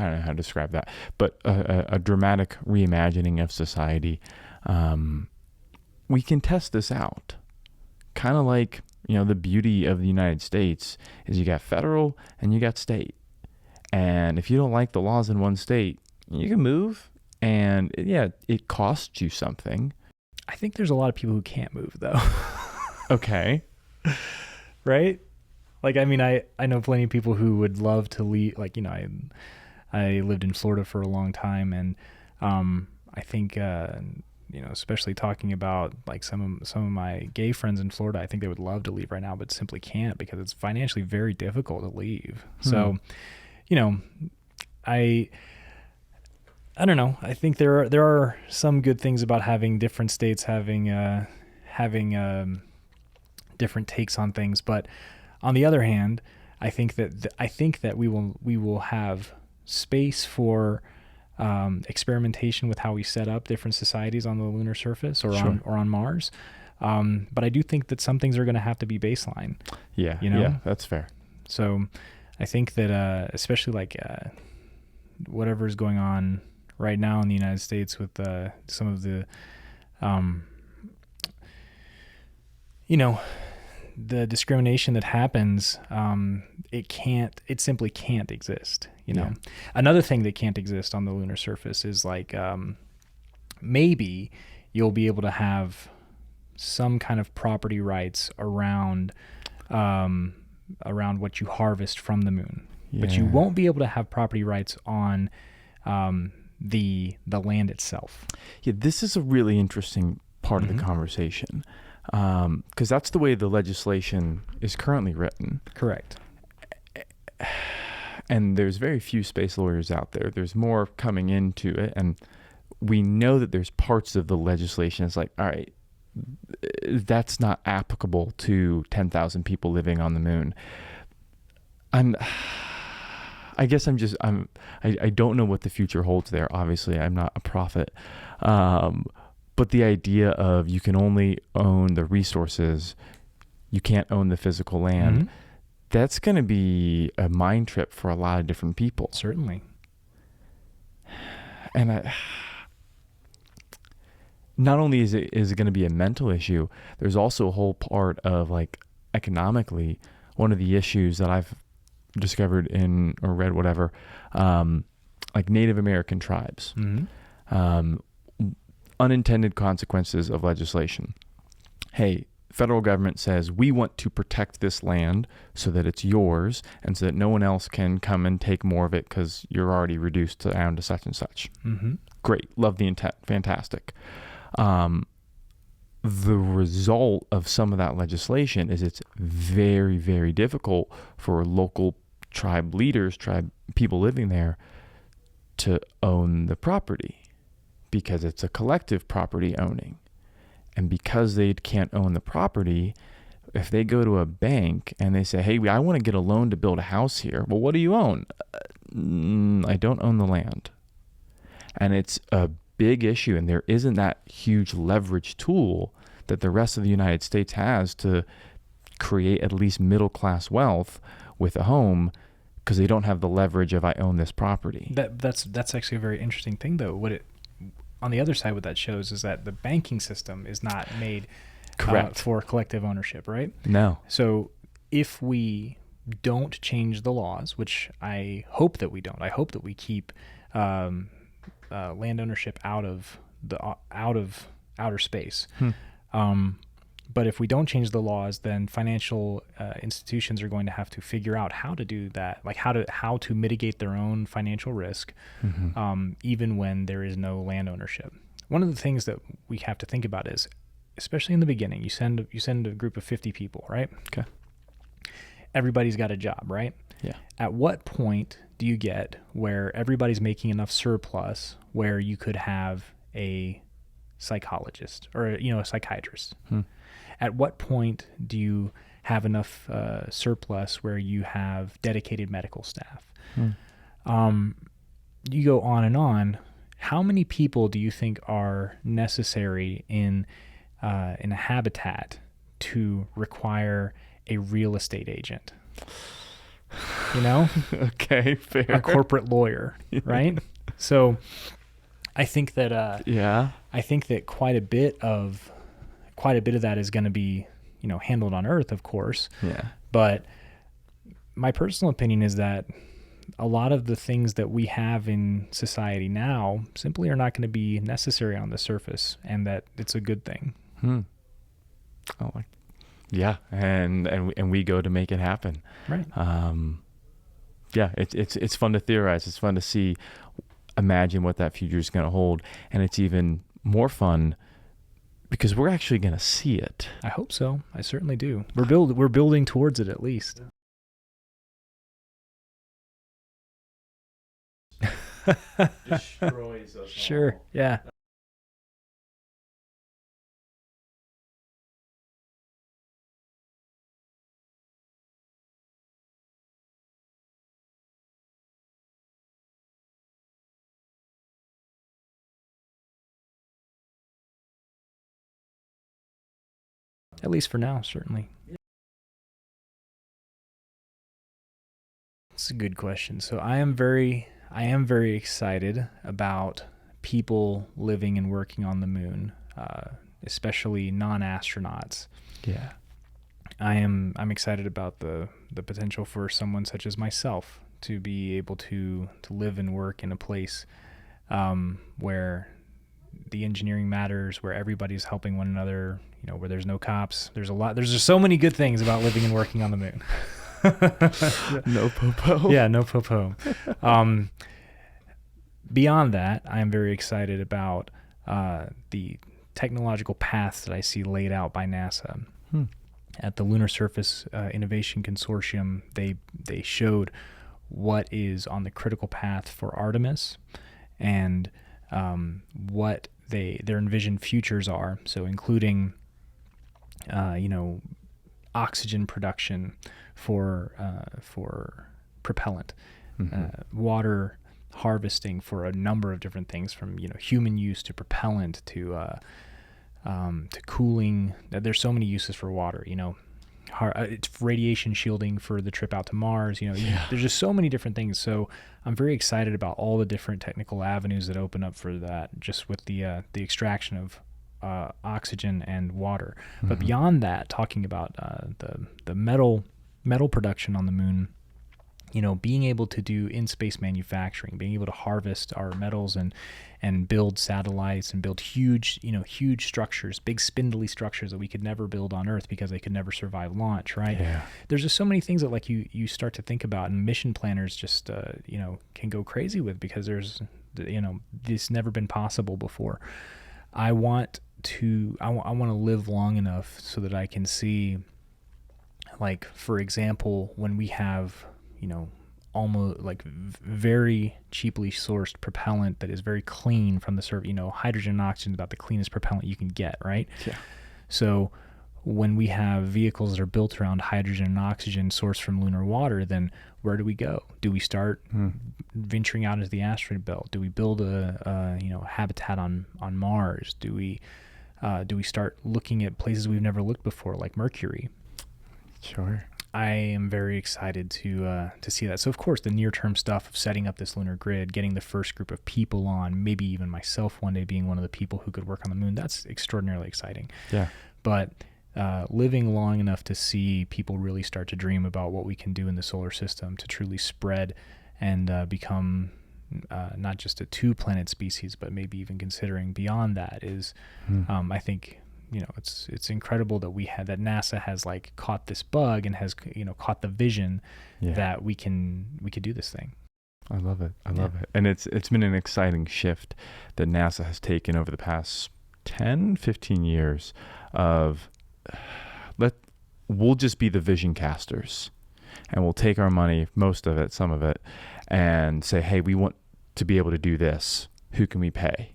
I don't know how to describe that, but a dramatic reimagining of society. We can test this out. Kind of like, the beauty of the United States is you got federal and you got state. And if you don't like the laws in one state, you can move. And it costs you something. I think there's a lot of people who can't move though. Okay. Right? Like, I mean, I know plenty of people who would love to leave. Like, I lived in Florida for a long time, and I think especially talking about like some of my gay friends in Florida, I think they would love to leave right now, but simply can't because it's financially very difficult to leave. So, I don't know. I think there are some good things about having different states having different takes on things, but on the other hand, I think that we will have space for experimentation with how we set up different societies on the lunar surface or on Mars. But I do think that some things are going to have to be baseline. Yeah. Yeah, that's fair. So I think that especially like whatever is going on right now in the United States with some of the the discrimination that happens, it simply can't exist. Another thing that can't exist on the lunar surface is like maybe you'll be able to have some kind of property rights around what you harvest from the moon, but you won't be able to have property rights on the land itself. Yeah, this is a really interesting part of the conversation. Because that's the way the legislation is currently written. Correct. And there's very few space lawyers out there. There's more coming into it. And we know that there's parts of the legislation. It's like, all right, that's not applicable to 10,000 people living on the moon. I guess I don't know what the future holds there. Obviously, I'm not a prophet. But the idea of you can only own the resources, you can't own the physical land, that's going to be a mind trip for a lot of different people. Certainly. And not only is it going to be a mental issue, there's also a whole part of like economically, one of the issues that I've discovered in or read whatever, like Native American tribes. Unintended consequences of legislation. Hey, federal government says we want to protect this land so that it's yours and so that no one else can come and take more of it because you're already reduced down to such and such. Great. Love the intent. Fantastic. The result of some of that legislation is it's very, very difficult for local tribe leaders, tribe people living there to own the property, because it's a collective property owning. And because they can't own the property, if they go to a bank and they say, hey, I want to get a loan to build a house here. Well, what do you own? I don't own the land. And it's a big issue. And there isn't that huge leverage tool that the rest of the United States has to create at least middle-class wealth with a home, because they don't have the leverage of I own this property. That's actually a very interesting thing, though. On the other side, what that shows is that the banking system is not made for collective ownership, right? No. So if we don't change the laws, which I hope that we don't, I hope that we keep land ownership out of outer space. But if we don't change the laws, then financial institutions are going to have to figure out how to do that, like how to mitigate their own financial risk, even when there is no land ownership. One of the things that we have to think about is, especially in the beginning, you send a group of 50 people, right? Okay. Everybody's got a job, right? Yeah. At what point do you get where everybody's making enough surplus where you could have a psychologist or a psychiatrist? At what point do you have enough surplus where you have dedicated medical staff? You go on and on. How many people do you think are necessary in a habitat to require a real estate agent? you know, Okay, fair. a corporate lawyer, right? So I think that quite a bit of that is going to be, handled on Earth, of course. Yeah. But my personal opinion is that a lot of the things that we have in society now simply are not going to be necessary on the surface, and that it's a good thing. Oh, yeah, and we go to make it happen. Right. Yeah, it's fun to theorize. It's fun to imagine what that future is going to hold, and it's even more fun because we're actually going to see it. I hope so. I certainly do. We're building towards it, at least. Destroys us Sure. all. Yeah. At least for now, certainly. It's a good question. So I am very excited about people living and working on the moon, especially non-astronauts. Yeah. I'm excited about the potential for someone such as myself to be able to live and work in a place where the engineering matters, where everybody's helping one another, where there's no cops. There's just so many good things about living and working on the moon. No popo. Yeah, no popo. Beyond that, I am very excited about the technological paths that I see laid out by NASA. At the Lunar Surface Innovation Consortium, they showed what is on the critical path for Artemis, and what their envisioned futures are. So including, oxygen production for propellant, water harvesting for a number of different things, from human use to propellant to cooling. There's so many uses for water. It's radiation shielding for the trip out to Mars. There's just so many different things. So I'm very excited about all the different technical avenues that open up for that, just with the extraction of oxygen and water. But beyond that, talking about the metal production on the moon, being able to do in-space manufacturing, being able to harvest our metals and build satellites and build huge structures, big spindly structures that we could never build on Earth because they could never survive launch, right? Yeah. There's just so many things that you start to think about, and mission planners just can go crazy with, because there's this never been possible before. I want to live long enough so that I can see, like, for example, when we have almost like very cheaply sourced propellant that is very clean from the surface. Hydrogen and oxygen is about the cleanest propellant you can get, right? Yeah. So when we have vehicles that are built around hydrogen and oxygen sourced from lunar water, then where do we go? Do we start venturing out into the asteroid belt? Do we build a habitat on Mars? Do we start looking at places we've never looked before, like Mercury? Sure. I am very excited to see that. So, of course, the near-term stuff of setting up this lunar grid, getting the first group of people on, maybe even myself one day being one of the people who could work on the moon, that's extraordinarily exciting. Yeah. But living long enough to see people really start to dream about what we can do in the solar system to truly spread and become not just a two-planet species, but maybe even considering beyond that is, I think, it's incredible that that NASA has like caught this bug and has caught the vision that we could do this thing. I love it. I love it. And it's been an exciting shift that NASA has taken over the past 10, 15 years of we'll just be the vision casters, and we'll take our money, most of it, some of it, and say, hey, we want to be able to do this. Who can we pay?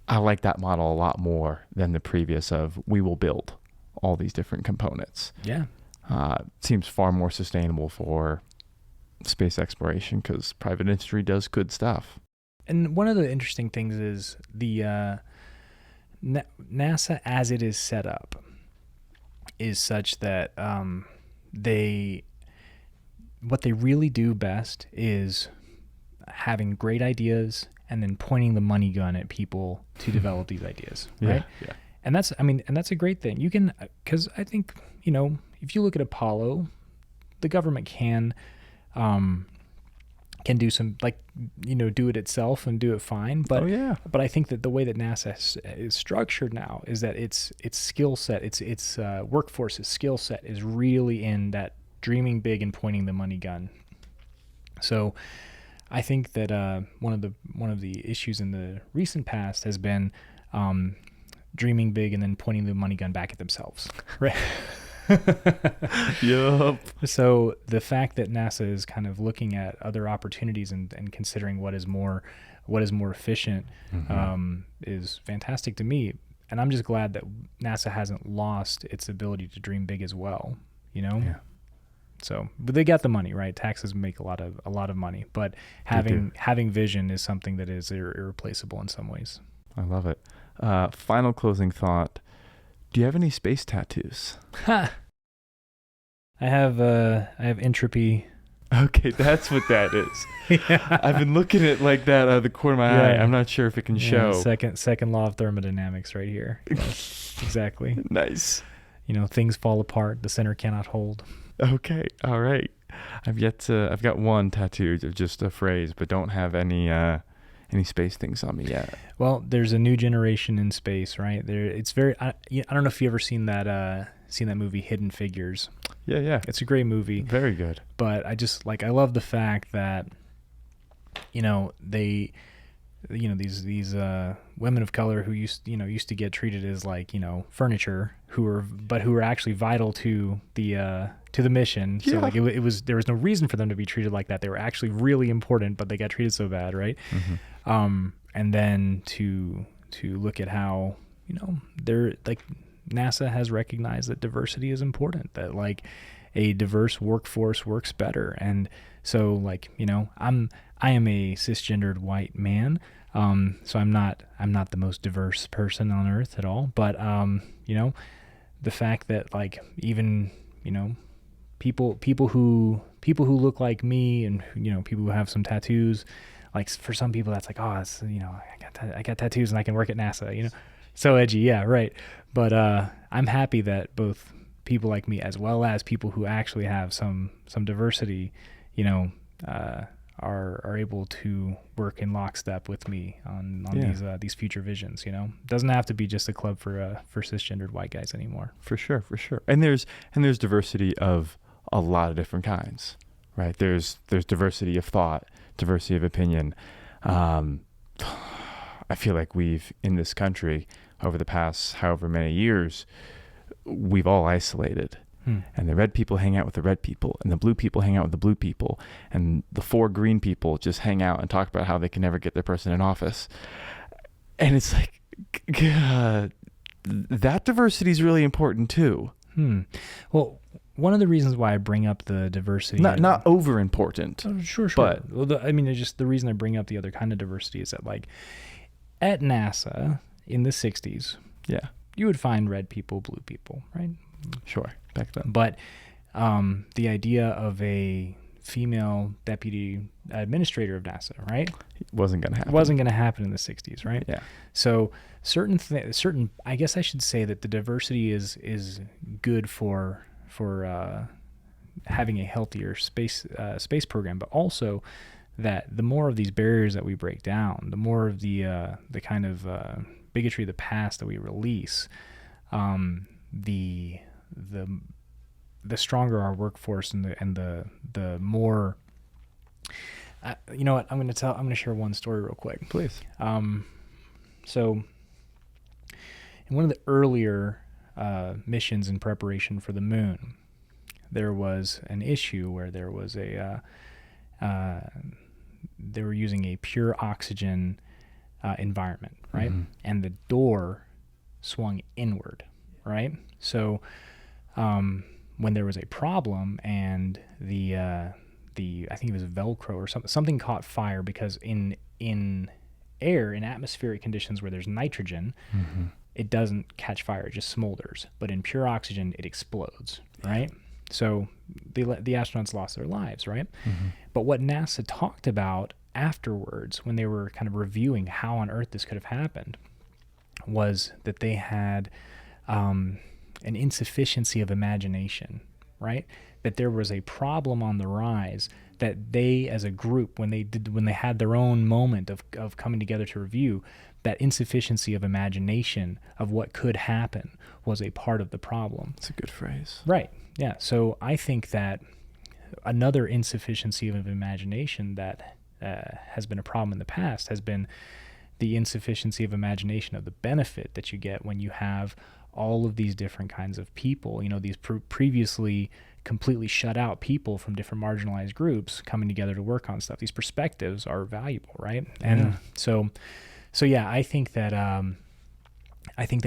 I like that model a lot more than the previous of we will build all these different components. Yeah. Seems far more sustainable for space exploration because private industry does good stuff. And one of the interesting things is the NASA, as it is set up, is such that what they really do best is having great ideas and then pointing the money gun at people to develop these ideas, right? Yeah. And that's a great thing. You can, because I think, if you look at Apollo, the government can do some, do it itself and do it fine. But but I think that the way that NASA is structured now is that its skill set, its workforce's skill set is really in that dreaming big and pointing the money gun. So I think that one of the issues in the recent past has been dreaming big and then pointing the money gun back at themselves, right? Yup. So the fact that NASA is kind of looking at other opportunities and considering what is more efficient is fantastic to me. And I'm just glad that NASA hasn't lost its ability to dream big as well, Yeah. So, but they got the money, right? Taxes make a lot of money, but having vision is something that is irreplaceable in some ways. I love it. Final closing thought. Do you have any space tattoos? I have entropy. Okay, that's what that is. Yeah. I've been looking at like that out of the corner of my eye. I'm not sure if it can show. Second law of thermodynamics right here. Yes, exactly. Nice. Things fall apart. The center cannot hold. Okay. All right. I've got one tattooed of just a phrase, but don't have any space things on me yet. Well, there's a new generation in space, right? It's very. I don't know if you ever seen that movie Hidden Figures. Yeah. It's a great movie. Very good. But I just I love the fact that they these women of color who used to get treated as furniture who were actually vital to the mission. So there was no reason for them to be treated like that. They were actually really important, but they got treated so bad, right? Mm-hmm. And then to look at how they're NASA has recognized that diversity is important, that a diverse workforce works better. And so I am a cisgendered white man. So I'm not the most diverse person on earth at all, but the fact that even people who look like me and people who have some tattoos, for some people that's it's I got tattoos and I can work at NASA, so edgy. Yeah, right. But I'm happy that both people like me as well as people who actually have some diversity, are able to work in lockstep with me on these future visions. Doesn't have to be just a club for cisgendered white guys anymore. For sure. And there's diversity of a lot of different kinds, right? There's diversity of thought, diversity of opinion. I feel like we've in this country over the past however many years, we've all isolated. And the red people hang out with the red people, and the blue people hang out with the blue people, and the four green people just hang out and talk about how they can never get their person in office. And it's that diversity is really important too. Well, one of the reasons why I bring up the diversity, not over important. Sure. But just the reason I bring up the other kind of diversity is that at NASA in the 60s, you would find red people, blue people, right? Sure, back then. But the idea of a female deputy administrator of NASA, right? Wasn't going to happen in the 60s, right? Yeah. So certain, I guess I should say that the diversity is good for having a healthier space program, but also that the more of these barriers that we break down, the more of the kind of bigotry of the past that we release, the stronger our workforce and the more. You know what? I'm going to share one story real quick, please. So in one of the earlier missions in preparation for the moon, there was an issue where there was they were using a pure oxygen environment, right? Mm-hmm. And the door swung inward, right? So when there was a problem and the I think it was Velcro or something caught fire, because in air, in atmospheric conditions where there's nitrogen, mm-hmm. it doesn't catch fire, it just smolders. But in pure oxygen, it explodes, right? So the astronauts lost their lives, right? Mm-hmm. But what NASA talked about afterwards, when they were kind of reviewing how on earth this could have happened, was that they had an insufficiency of imagination, right? That there was a problem on the rise, that they as a group, when they had their own moment of coming together to review, that insufficiency of imagination of what could happen was a part of the problem. That's a good phrase. Right. Yeah. So I think that another insufficiency of imagination that has been a problem in the past has been the insufficiency of imagination of the benefit that you get when you have all of these different kinds of people, these previously completely shut out people from different marginalized groups coming together to work on stuff. These perspectives are valuable, right? And so yeah, I think that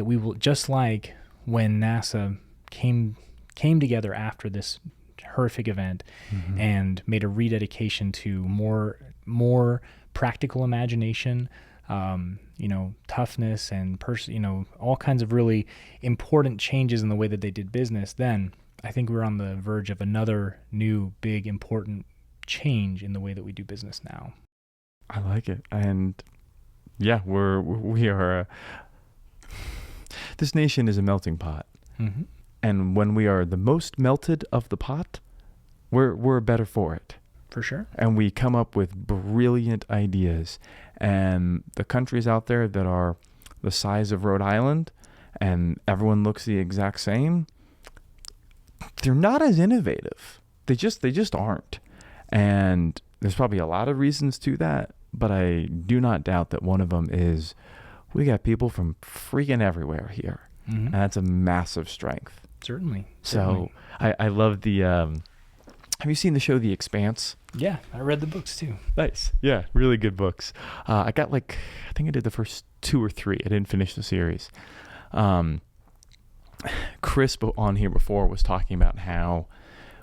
we will, just like when NASA came together after this horrific event and made a rededication to more practical imagination, toughness and all kinds of really important changes in the way that they did business. Then I think we're on the verge of another new, big, important change in the way that we do business now. I like it. And yeah, we are, this nation is a melting pot. Mm-hmm. And when we are the most melted of the pot, we're better for it. For sure. And we come up with brilliant ideas. And the countries out there that are the size of Rhode Island and everyone looks the exact same, they're not as innovative. They just aren't. And there's probably a lot of reasons to that, but I do not doubt that one of them is we got people from freaking everywhere here. Mm-hmm. And that's a massive strength. Certainly. So I love the, have you seen the show The Expanse? Yeah, I read the books too. Nice. Yeah, really good books. I got I think I did the first 2 or 3. I didn't finish the series. Chris on here before was talking about how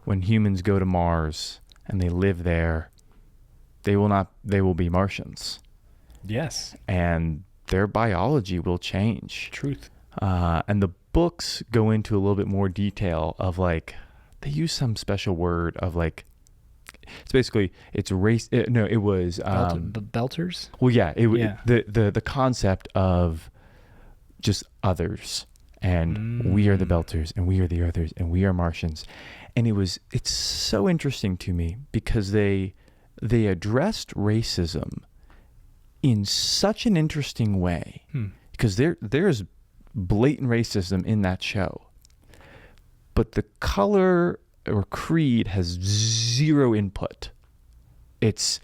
when humans go to Mars and they live there, they will be Martians. Yes. And their biology will change. Truth. And the books go into a little bit more detail of they use some special word of it's basically it's race. It was Belters. Well, yeah, the concept of just others, and we are the Belters, and we are the others, and we are Martians, and it's so interesting to me because they addressed racism in such an interesting way because there's blatant racism in that show, but the color or creed has zero input. It's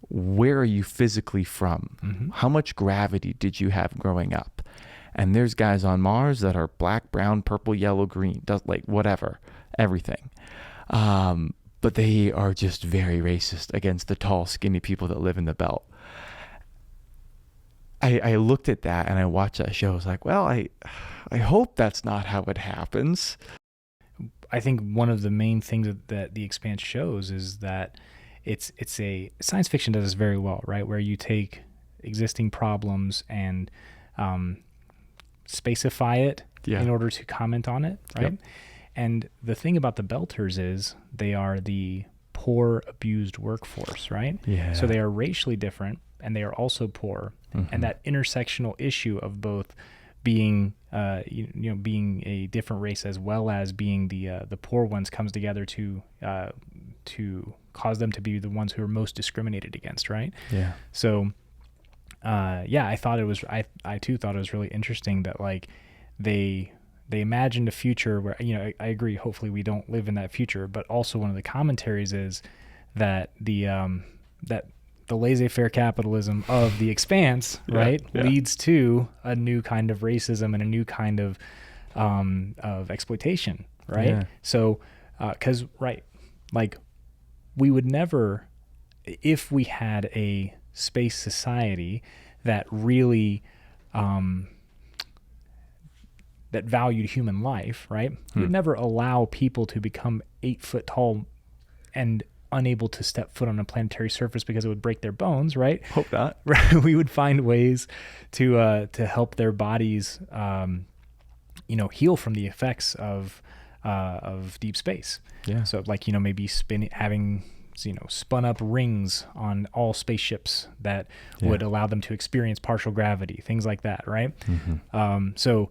where are you physically from? Mm-hmm. How much gravity did you have growing up? And there's guys on Mars that are black, brown, purple, yellow, green, whatever, everything. But they are just very racist against the tall, skinny people that live in the belt. I looked at that and I watched that show. I was like, well, I hope that's not how it happens. I think one of the main things that the Expanse shows is that it's a science fiction does this very well, right? Where you take existing problems and spacify it in order to comment on it, right? Yep. And the thing about the Belters is they are the poor, abused workforce, right? Yeah. So they are racially different and they are also poor. Mm-hmm. And that intersectional issue of both being being a different race as well as being the poor ones comes together to cause them to be the ones who are most discriminated against, right? Yeah. So I thought it was I too thought it was really interesting that they imagined a future where I agree, hopefully we don't live in that future, but also one of the commentaries is that the laissez-faire capitalism of the Expanse, right, leads to a new kind of racism and a new kind of exploitation, right? Yeah. So, because we would never, if we had a space society that really that valued human life, right? We would never allow people to become 8 foot tall and unable to step foot on a planetary surface because it would break their bones, right? Hope not. Right. We would find ways to help their bodies, heal from the effects of of deep space. Yeah. So like, maybe having spun up rings on all spaceships that would allow them to experience partial gravity, things like that, right? So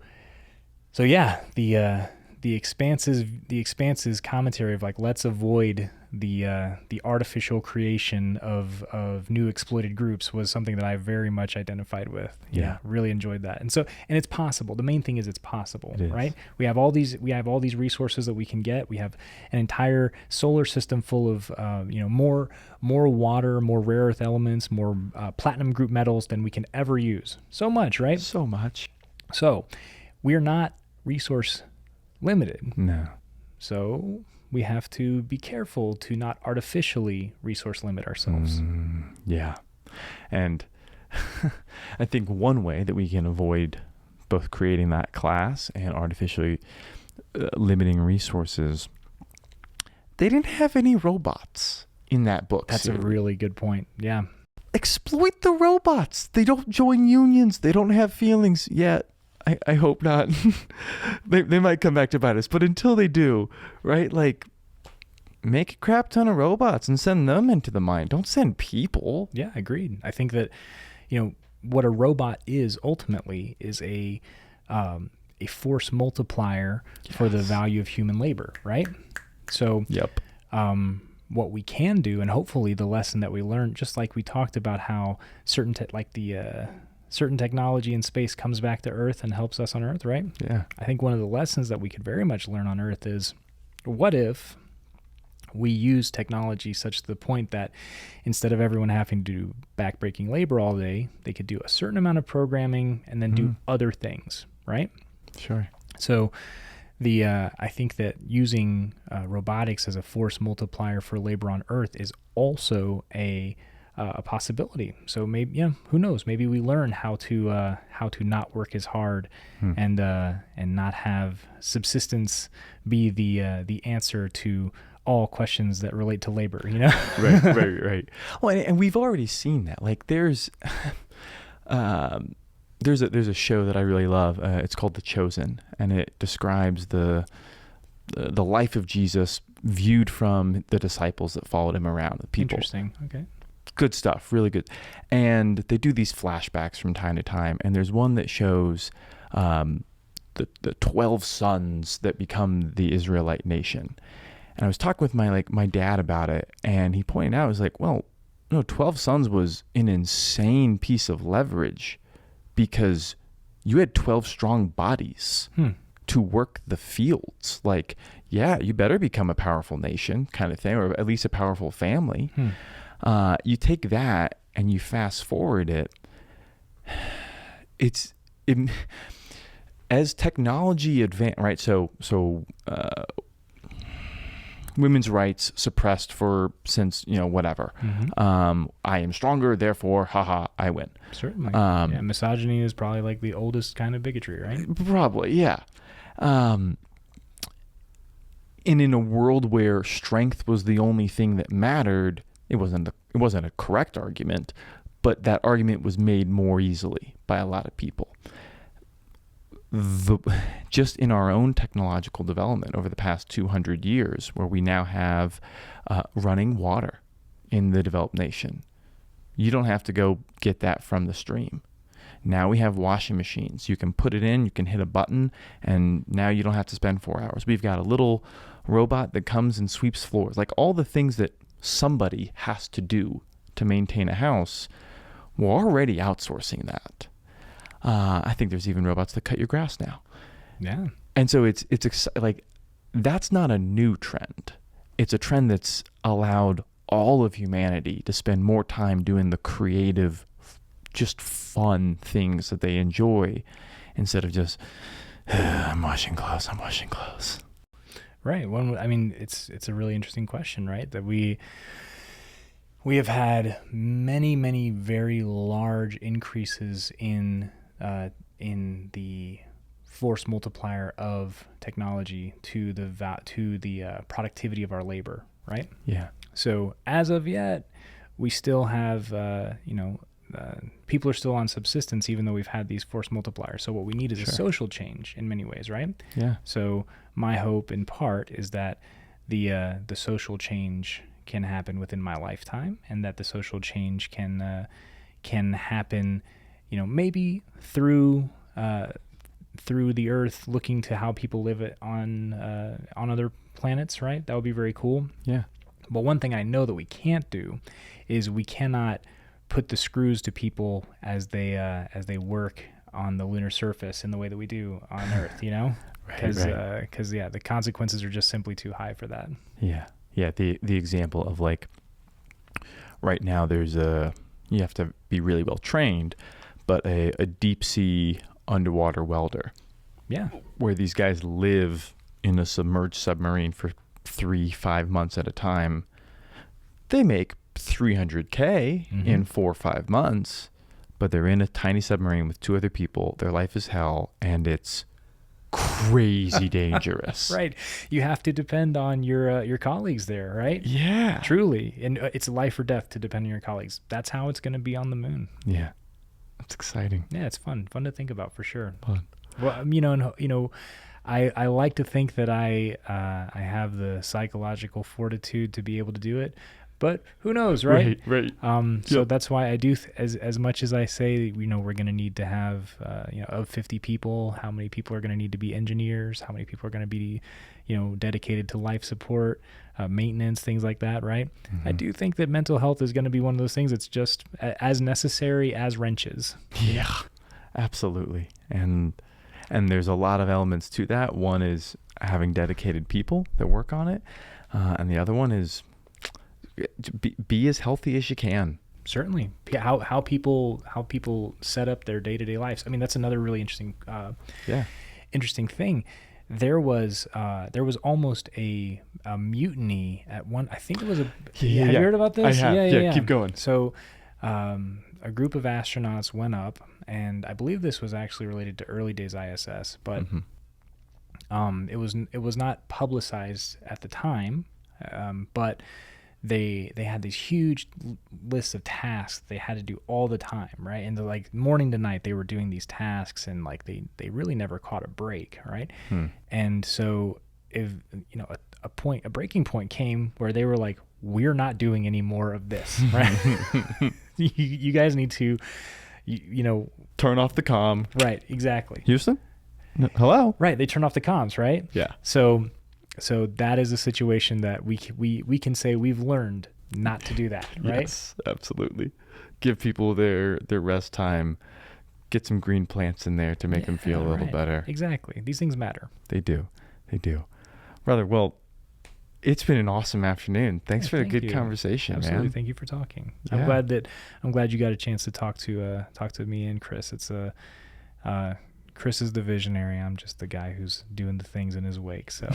yeah, the Expanse's commentary of like, let's avoid the artificial creation of new exploited groups was something that I very much identified with. Yeah, really enjoyed that. And it's possible. The main thing is it's possible, right? We have all these resources that we can get. We have an entire solar system full of more water, more rare earth elements, more platinum group metals than we can ever use. So much, right? So much. So we're not resource limited. No. So we have to be careful to not artificially resource limit ourselves. Yeah. And I think one way that we can avoid both creating that class and artificially limiting resources, they didn't have any robots in that book. That's a really good point. Yeah. Exploit the robots. They don't join unions. They don't have feelings yet. I hope not. they might come back to bite us, but until they do, right? Like, make a crap ton of robots and send them into the mine. Don't send people. Yeah, agreed. I think that, what a robot is ultimately is a force multiplier for the value of human labor, right? So, what we can do, and hopefully the lesson that we learned, just like we talked about how certain technology in space comes back to Earth and helps us on Earth, right? Yeah. I think one of the lessons that we could very much learn on Earth is, what if we use technology such to the point that instead of everyone having to do backbreaking labor all day, they could do a certain amount of programming and then do other things, right? Sure. So I think that using robotics as a force multiplier for labor on Earth is also a possibility. So maybe, who knows? Maybe we learn how to not work as hard and not have subsistence be the answer to all questions that relate to labor. Right. Well, and we've already seen that. Like, there's a show that I really love. It's called The Chosen, and it describes the life of Jesus viewed from the disciples that followed him around, the people. Interesting. Okay. Good stuff, really good. And they do these flashbacks from time to time, and there's one that shows the 12 sons that become the Israelite nation. And I was talking with my dad about it, and he pointed out, I was like, well, no, 12 sons was an insane piece of leverage because you had 12 strong bodies to work the fields. Like, yeah, you better become a powerful nation kind of thing, or at least a powerful family. You take that and you fast forward it. As technology advance, right? So women's rights suppressed since whatever. I am stronger, therefore, haha, I win. Certainly. Misogyny is probably like the oldest kind of bigotry, right? Probably, yeah. And in a world where strength was the only thing that mattered, it wasn't a correct argument, but that argument was made more easily by a lot of people. Just in our own technological development over the past 200 years, where we now have running water in the developed nation, you don't have to go get that from the stream. Now we have washing machines. You can put it in, you can hit a button, and now you don't have to spend 4 hours. We've got a little robot that comes and sweeps floors. Like, all the things that somebody has to do to maintain a house, we're already outsourcing that. I think there's even robots that cut your grass now. Yeah. And so it's like, that's not a new trend. It's a trend that's allowed all of humanity to spend more time doing the creative, just fun things that they enjoy, instead of just, I'm washing clothes. Right. It's a really interesting question, right? That we have had many, many very large increases in the force multiplier of technology to the productivity of our labor, right? Yeah. So as of yet, we still have people are still on subsistence even though we've had these force multipliers. So what we need is a Sure. social change in many ways, right? Yeah. So my hope in part is that the social change can happen within my lifetime, and that the social change can happen, maybe through the Earth, looking to how people live it on other planets, right? That would be very cool. Yeah. But one thing I know that we can't do is we cannot put the screws to people as they work on the lunar surface in the way that we do on Earth, because the consequences are just simply too high for that. Yeah. The example of like right now, you have to be really well trained, but a deep sea underwater welder. Yeah. Where these guys live in a submerged submarine for 3-5 months at a time. They make $300K in 4 or 5 months, but they're in a tiny submarine with 2 other people. Their life is hell, and it's crazy dangerous. Right. You have to depend on your colleagues there, right? Yeah. Truly. And it's life or death to depend on your colleagues. That's how it's going to be on the moon. Yeah. That's exciting. Yeah, it's fun to think about for sure. Fun. Well, I like to think that I have the psychological fortitude to be able to do it, but who knows, right? Right. So that's why I do, as much as I say, we're going to need to have, of 50 people, how many people are going to need to be engineers? How many people are going to be, dedicated to life support, maintenance, things like that, right? Mm-hmm. I do think that mental health is going to be one of those things that's just as necessary as wrenches. Yeah, absolutely. And there's a lot of elements to that. One is having dedicated people that work on it. And the other one is be as healthy as you can. Certainly. How people set up their day-to-day lives. I mean, that's another really interesting thing. There was almost a mutiny at one. I think it was have you heard about this? I have. Yeah. Keep going. So a group of astronauts went up, and I believe this was actually related to early days ISS, but it was not publicized at the time, but they had these huge lists of tasks they had to do all the time, right? And like morning to night they were doing these tasks, and like they really never caught a break, right? And so if a breaking point came where they were like, we're not doing any more of this, right? you guys need to turn off the comm. Right, exactly. Houston? No, hello? Right, they turn off the comms, right? Yeah. So that is a situation that we can say we've learned not to do that, right? Yes, absolutely. Give people their rest time. Get some green plants in there to make them feel a little better. Exactly. These things matter. They do. Brother, well, it's been an awesome afternoon. Thanks for the good conversation, Absolutely. man. Thank you for talking. Yeah. I'm glad you got a chance to talk to me and Chris. It's Chris is the visionary. I'm just the guy who's doing the things in his wake. So,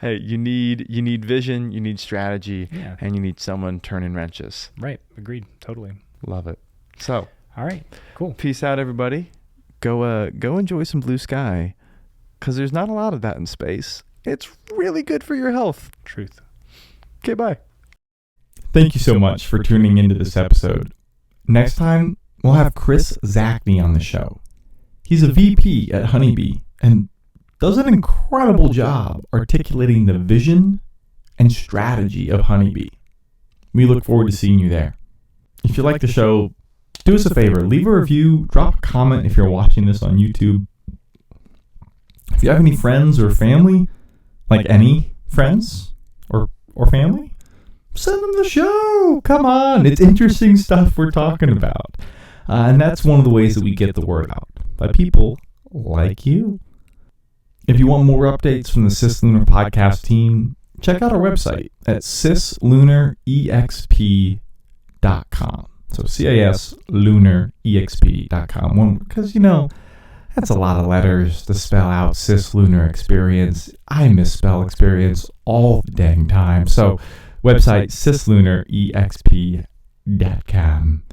hey, you need vision, you need strategy, yeah, and you need someone turning wrenches. Right. Agreed. Totally. Love it. So, all right. Cool. Peace out, everybody. Go enjoy some blue sky, because there's not a lot of that in space. It's really good for your health. Truth. Okay, bye. Thank you so much for tuning into this episode. Next time, we'll have Chris Zachney on the show. He's a VP at Honeybee and does an incredible job articulating the vision and strategy of Honeybee. We look forward to seeing you there. If you like the show, do us a favor, leave a review, drop a comment if you're watching this on YouTube. If you have any friends or family, like any friends or family, send them the show. Come on, it's interesting stuff we're talking about. And that's one of the ways that we get the word out, by people like you. If you want more updates from the CisLunar podcast team, check out our website at CisLunarEXP.com. So CisLunarEXP.com. Because, that's a lot of letters to spell out CisLunar Experience. I misspell experience all the dang time. So website CisLunarEXP.com.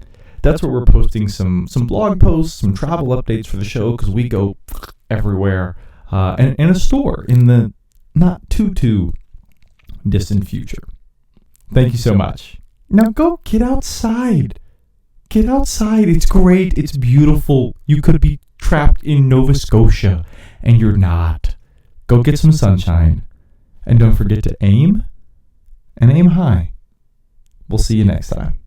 That's where we're posting some blog posts, some travel updates for the show, because we go everywhere, and a store in the not too distant future. Thank you so much. Now go get outside. Get outside. It's great. It's beautiful. You could be trapped in Nova Scotia, and you're not. Go get some sunshine. And don't forget to aim, and aim high. We'll see you next time.